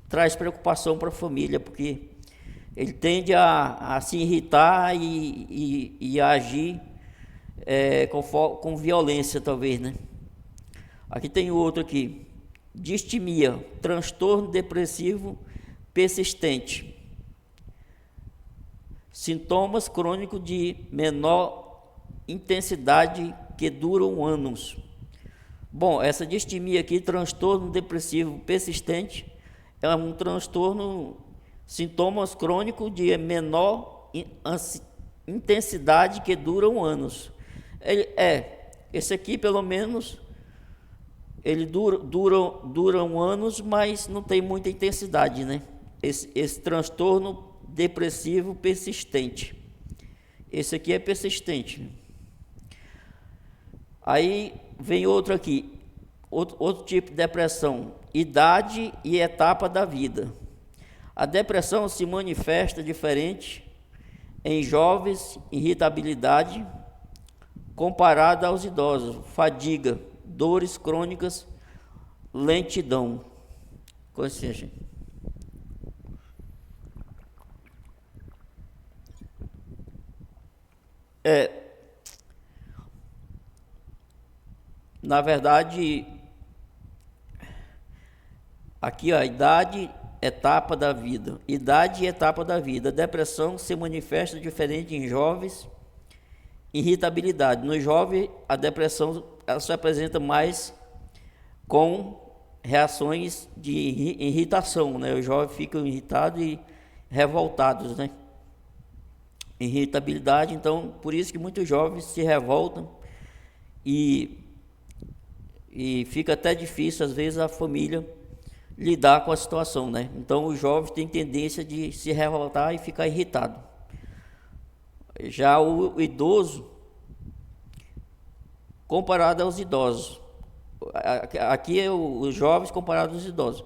traz preocupação para a família, porque ele tende a se irritar e a agir com violência, talvez, né? Aqui tem outro aqui, distimia, transtorno depressivo persistente, sintomas crônicos de menor intensidade que duram anos. Bom, essa distimia aqui, transtorno depressivo persistente, é um transtorno, sintomas crônicos de menor intensidade que duram anos. Esse aqui pelo menos, ele duram anos, mas não tem muita intensidade, né? Esse transtorno depressivo persistente. Esse aqui é persistente. Aí vem outro aqui, outro tipo de depressão, idade e etapa da vida. A depressão se manifesta diferente em jovens, irritabilidade, comparada aos idosos, fadiga, dores crônicas, lentidão. Com licença, gente. Na verdade, aqui a idade, etapa da vida. Idade e etapa da vida. A depressão se manifesta diferente em jovens, irritabilidade. No jovem, a depressão ela se apresenta mais com reações de irritação, né? Os jovens ficam irritados e revoltados, né? Irritabilidade, então, por isso que muitos jovens se revoltam e fica até difícil, às vezes, a família lidar com a situação, né? Então, os jovens têm tendência de se revoltar e ficar irritado. Já o idoso, comparado aos idosos, aqui é os jovens comparado aos idosos.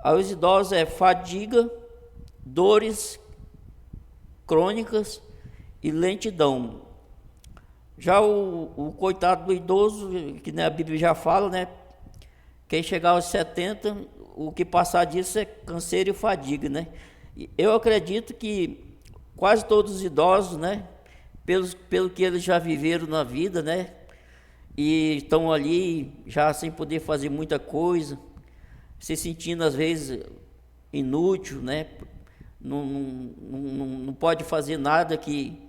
Aos idosos é fadiga, dores crônicas e lentidão. Já o coitado do idoso, que né, a Bíblia já fala, né? Quem chegar aos 70, o que passar disso é canseiro e fadiga, né? Eu acredito que quase todos os idosos, né? Pelo que eles já viveram na vida, né? E estão ali já sem poder fazer muita coisa, se sentindo às vezes inútil, né? Não pode fazer nada que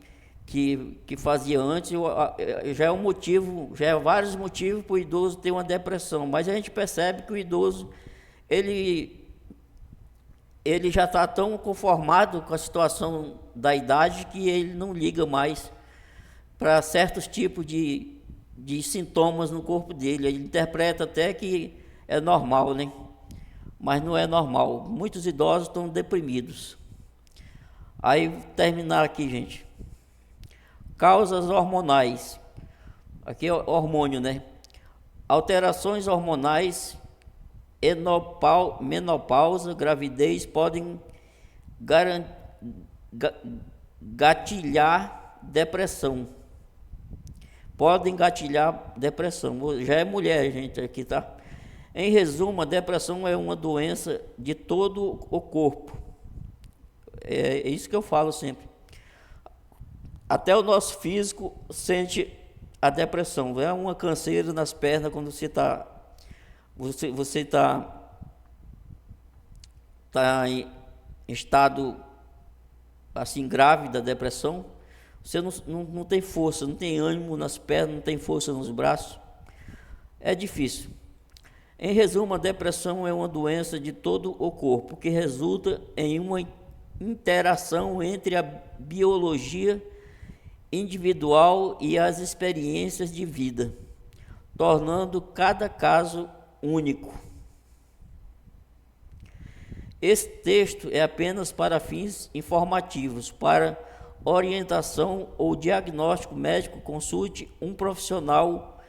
fazia antes. Já é um motivo, já é vários motivos para o idoso ter uma depressão, mas a gente percebe que o idoso ele já está tão conformado com a situação da idade que ele não liga mais para certos tipos de sintomas no corpo dele. Ele interpreta até que é normal, né? Mas não é normal. Muitos idosos estão deprimidos. Aí, terminar aqui, gente. Causas hormonais. Aqui é hormônio, né? Alterações hormonais, menopausa, gravidez podem gatilhar depressão. Podem gatilhar depressão. Já é mulher, gente, aqui, tá? Em resumo, a depressão é uma doença de todo o corpo. É isso que eu falo sempre. Até o nosso físico sente a depressão. É uma canseira nas pernas quando você está estado assim grave da depressão, você não tem força, não tem ânimo nas pernas, não tem força nos braços, é difícil. Em resumo, a depressão é uma doença de todo o corpo, que resulta em uma interação entre a biologia individual e as experiências de vida, tornando cada caso único. Esse texto é apenas para fins informativos. Para orientação ou diagnóstico médico, consulte um profissional.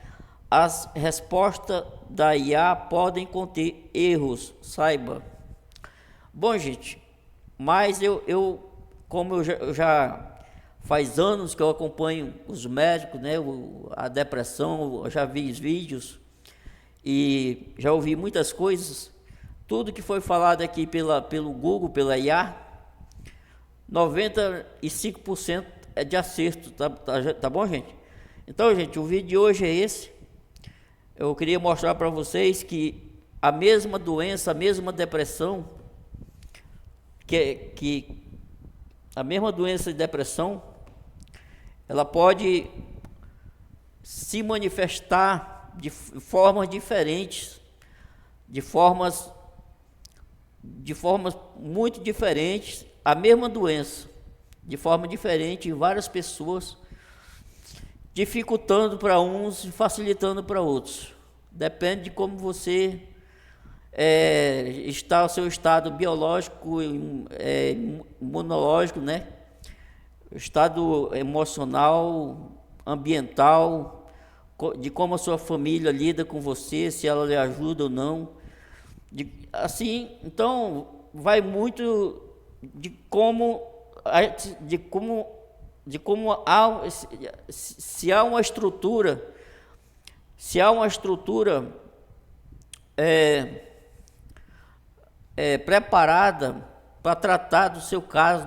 As respostas da IA podem conter erros, saiba. Bom, gente, mas como eu já faz anos que eu acompanho os médicos, né, a depressão, eu já vi os vídeos e já ouvi muitas coisas. Tudo que foi falado aqui pelo Google, pela IA, 95% é de acerto, tá bom, gente? Então, gente, o vídeo de hoje é esse. Eu queria mostrar para vocês que a mesma doença, a mesma depressão, que a mesma doença de depressão, ela pode se manifestar de formas diferentes, de formas muito diferentes, a mesma doença, de forma diferente em várias pessoas, dificultando para uns e facilitando para outros. Depende de como você está, o seu estado biológico, imunológico, né? Estado emocional, ambiental, de como a sua família lida com você, se ela lhe ajuda ou não. Então vai muito de como se há uma estrutura, preparada para tratar do seu caso,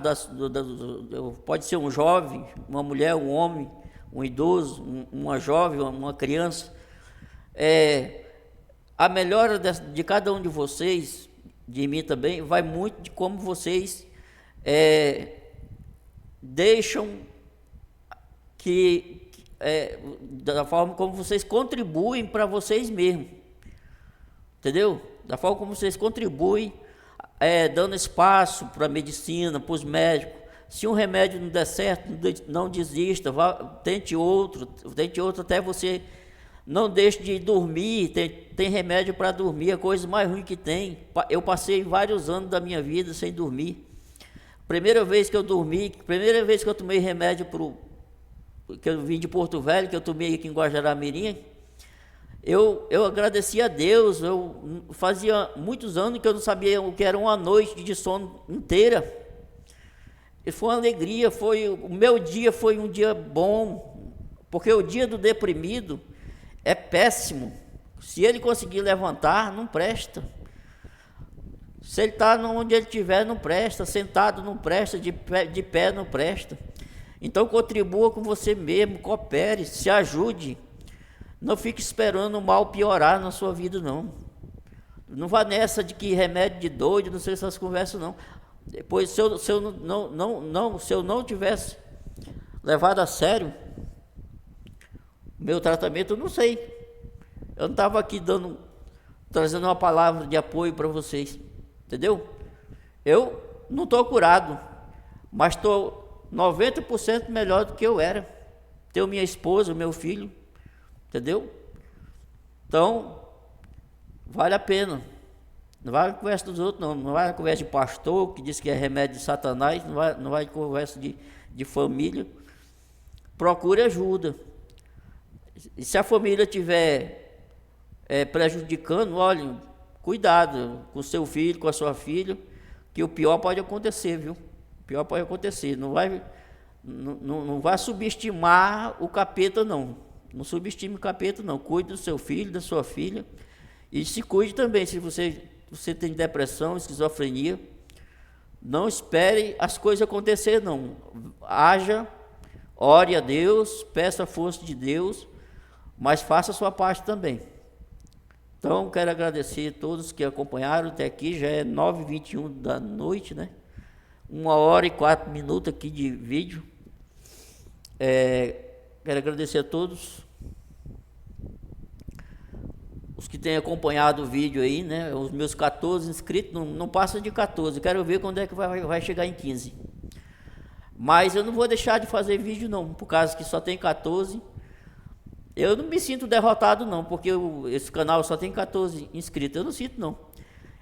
pode ser um jovem, uma mulher, um homem, um idoso, uma jovem, uma criança. A melhora de cada um de vocês, de mim também, vai muito de como vocês deixam da forma como vocês contribuem para vocês mesmos, entendeu? Da forma como vocês contribuem, dando espaço para a medicina, para os médicos. Se um remédio não der certo, não desista, tente outro até você. Não deixe de dormir, tem remédio para dormir, a coisa mais ruim que tem. Eu passei vários anos da minha vida sem dormir. Primeira vez que eu tomei remédio que eu vim de Porto Velho, que eu tomei aqui em Guajará-Mirim, eu agradeci a Deus. Eu fazia muitos anos que eu não sabia o que era uma noite de sono inteira. E foi uma alegria, o meu dia foi um dia bom, porque o dia do deprimido é péssimo. Se ele conseguir levantar, não presta. Se ele está onde ele estiver, não presta. Sentado não presta, de pé não presta. Então contribua com você mesmo, coopere, se ajude. Não fique esperando o mal piorar na sua vida, não. Não vá nessa de que remédio de doido, não sei essas conversas, não. Depois, se eu não tivesse levado a sério meu tratamento, eu não sei. Eu não estava aqui trazendo uma palavra de apoio para vocês, entendeu? Eu não estou curado, mas estou 90% melhor do que eu era. Tenho minha esposa, meu filho, entendeu? Então, vale a pena. Não vai na conversa dos outros, não. Não vai na conversa de pastor, que diz que é remédio de Satanás, não vai na conversa de família. Procure ajuda. E se a família estiver prejudicando, olha, cuidado com o seu filho, com a sua filha, que o pior pode acontecer, viu? O pior pode acontecer. Não vai subestimar o capeta, não. Não subestime o capeta, não. Cuide do seu filho, da sua filha. E se cuide também, se você tem depressão, esquizofrenia. Não espere as coisas acontecer, não. Haja, ore a Deus, peça a força de Deus, mas faça a sua parte também. Então, quero agradecer a todos que acompanharam até aqui. Já é 9h21 da noite, né? 1h04 aqui de vídeo. Quero agradecer a todos os que têm acompanhado o vídeo aí, né? Os meus 14 inscritos, não passa de 14. Quero ver quando é que vai chegar em 15. Mas eu não vou deixar de fazer vídeo não, por causa que só tem 14. Eu não me sinto derrotado não, porque esse canal só tem 14 inscritos. Eu não sinto não.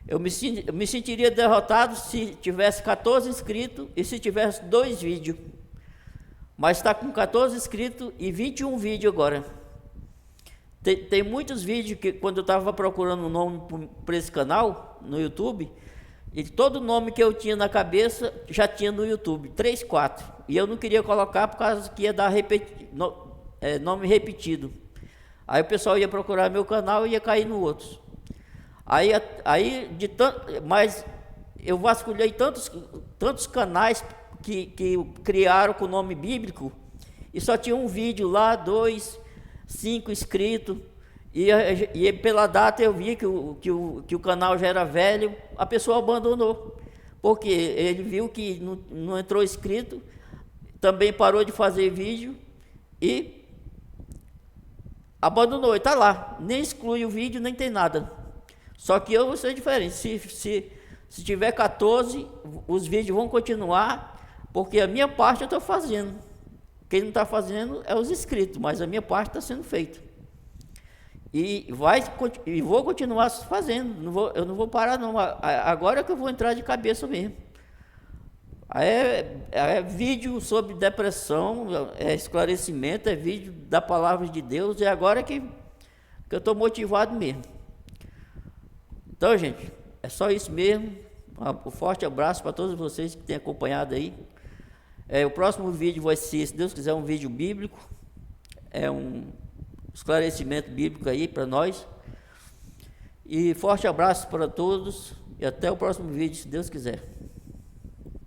Eu me sentiria derrotado se tivesse 14 inscritos e se tivesse 2 vídeos. Mas está com 14 inscritos e 21 vídeos agora. Tem muitos vídeos que, quando eu estava procurando um nome para esse canal, no YouTube, e todo nome que eu tinha na cabeça já tinha no YouTube, 3, 4. E eu não queria colocar por causa que ia dar nome repetido. Aí o pessoal ia procurar meu canal e ia cair no outro. Mas eu vasculhei tantos canais que criaram com nome bíblico e só tinha um vídeo lá, 2, 5 inscritos, e pela data eu vi que o canal já era velho, a pessoa abandonou, porque ele viu que não entrou inscrito, também parou de fazer vídeo e abandonou, e está lá, nem exclui o vídeo, nem tem nada. Só que eu vou ser diferente, se tiver 14, os vídeos vão continuar, porque a minha parte eu estou fazendo. Quem não está fazendo é os inscritos, mas a minha parte está sendo feita. E vou continuar fazendo, eu não vou parar não. Agora é que eu vou entrar de cabeça mesmo. É vídeo sobre depressão, é esclarecimento, é vídeo da palavra de Deus, e agora que eu estou motivado mesmo. Então, gente, é só isso mesmo. Um forte abraço para todos vocês que têm acompanhado aí. O próximo vídeo vai ser, se Deus quiser, um vídeo bíblico. É um esclarecimento bíblico aí para nós. E forte abraço para todos. E até o próximo vídeo, se Deus quiser.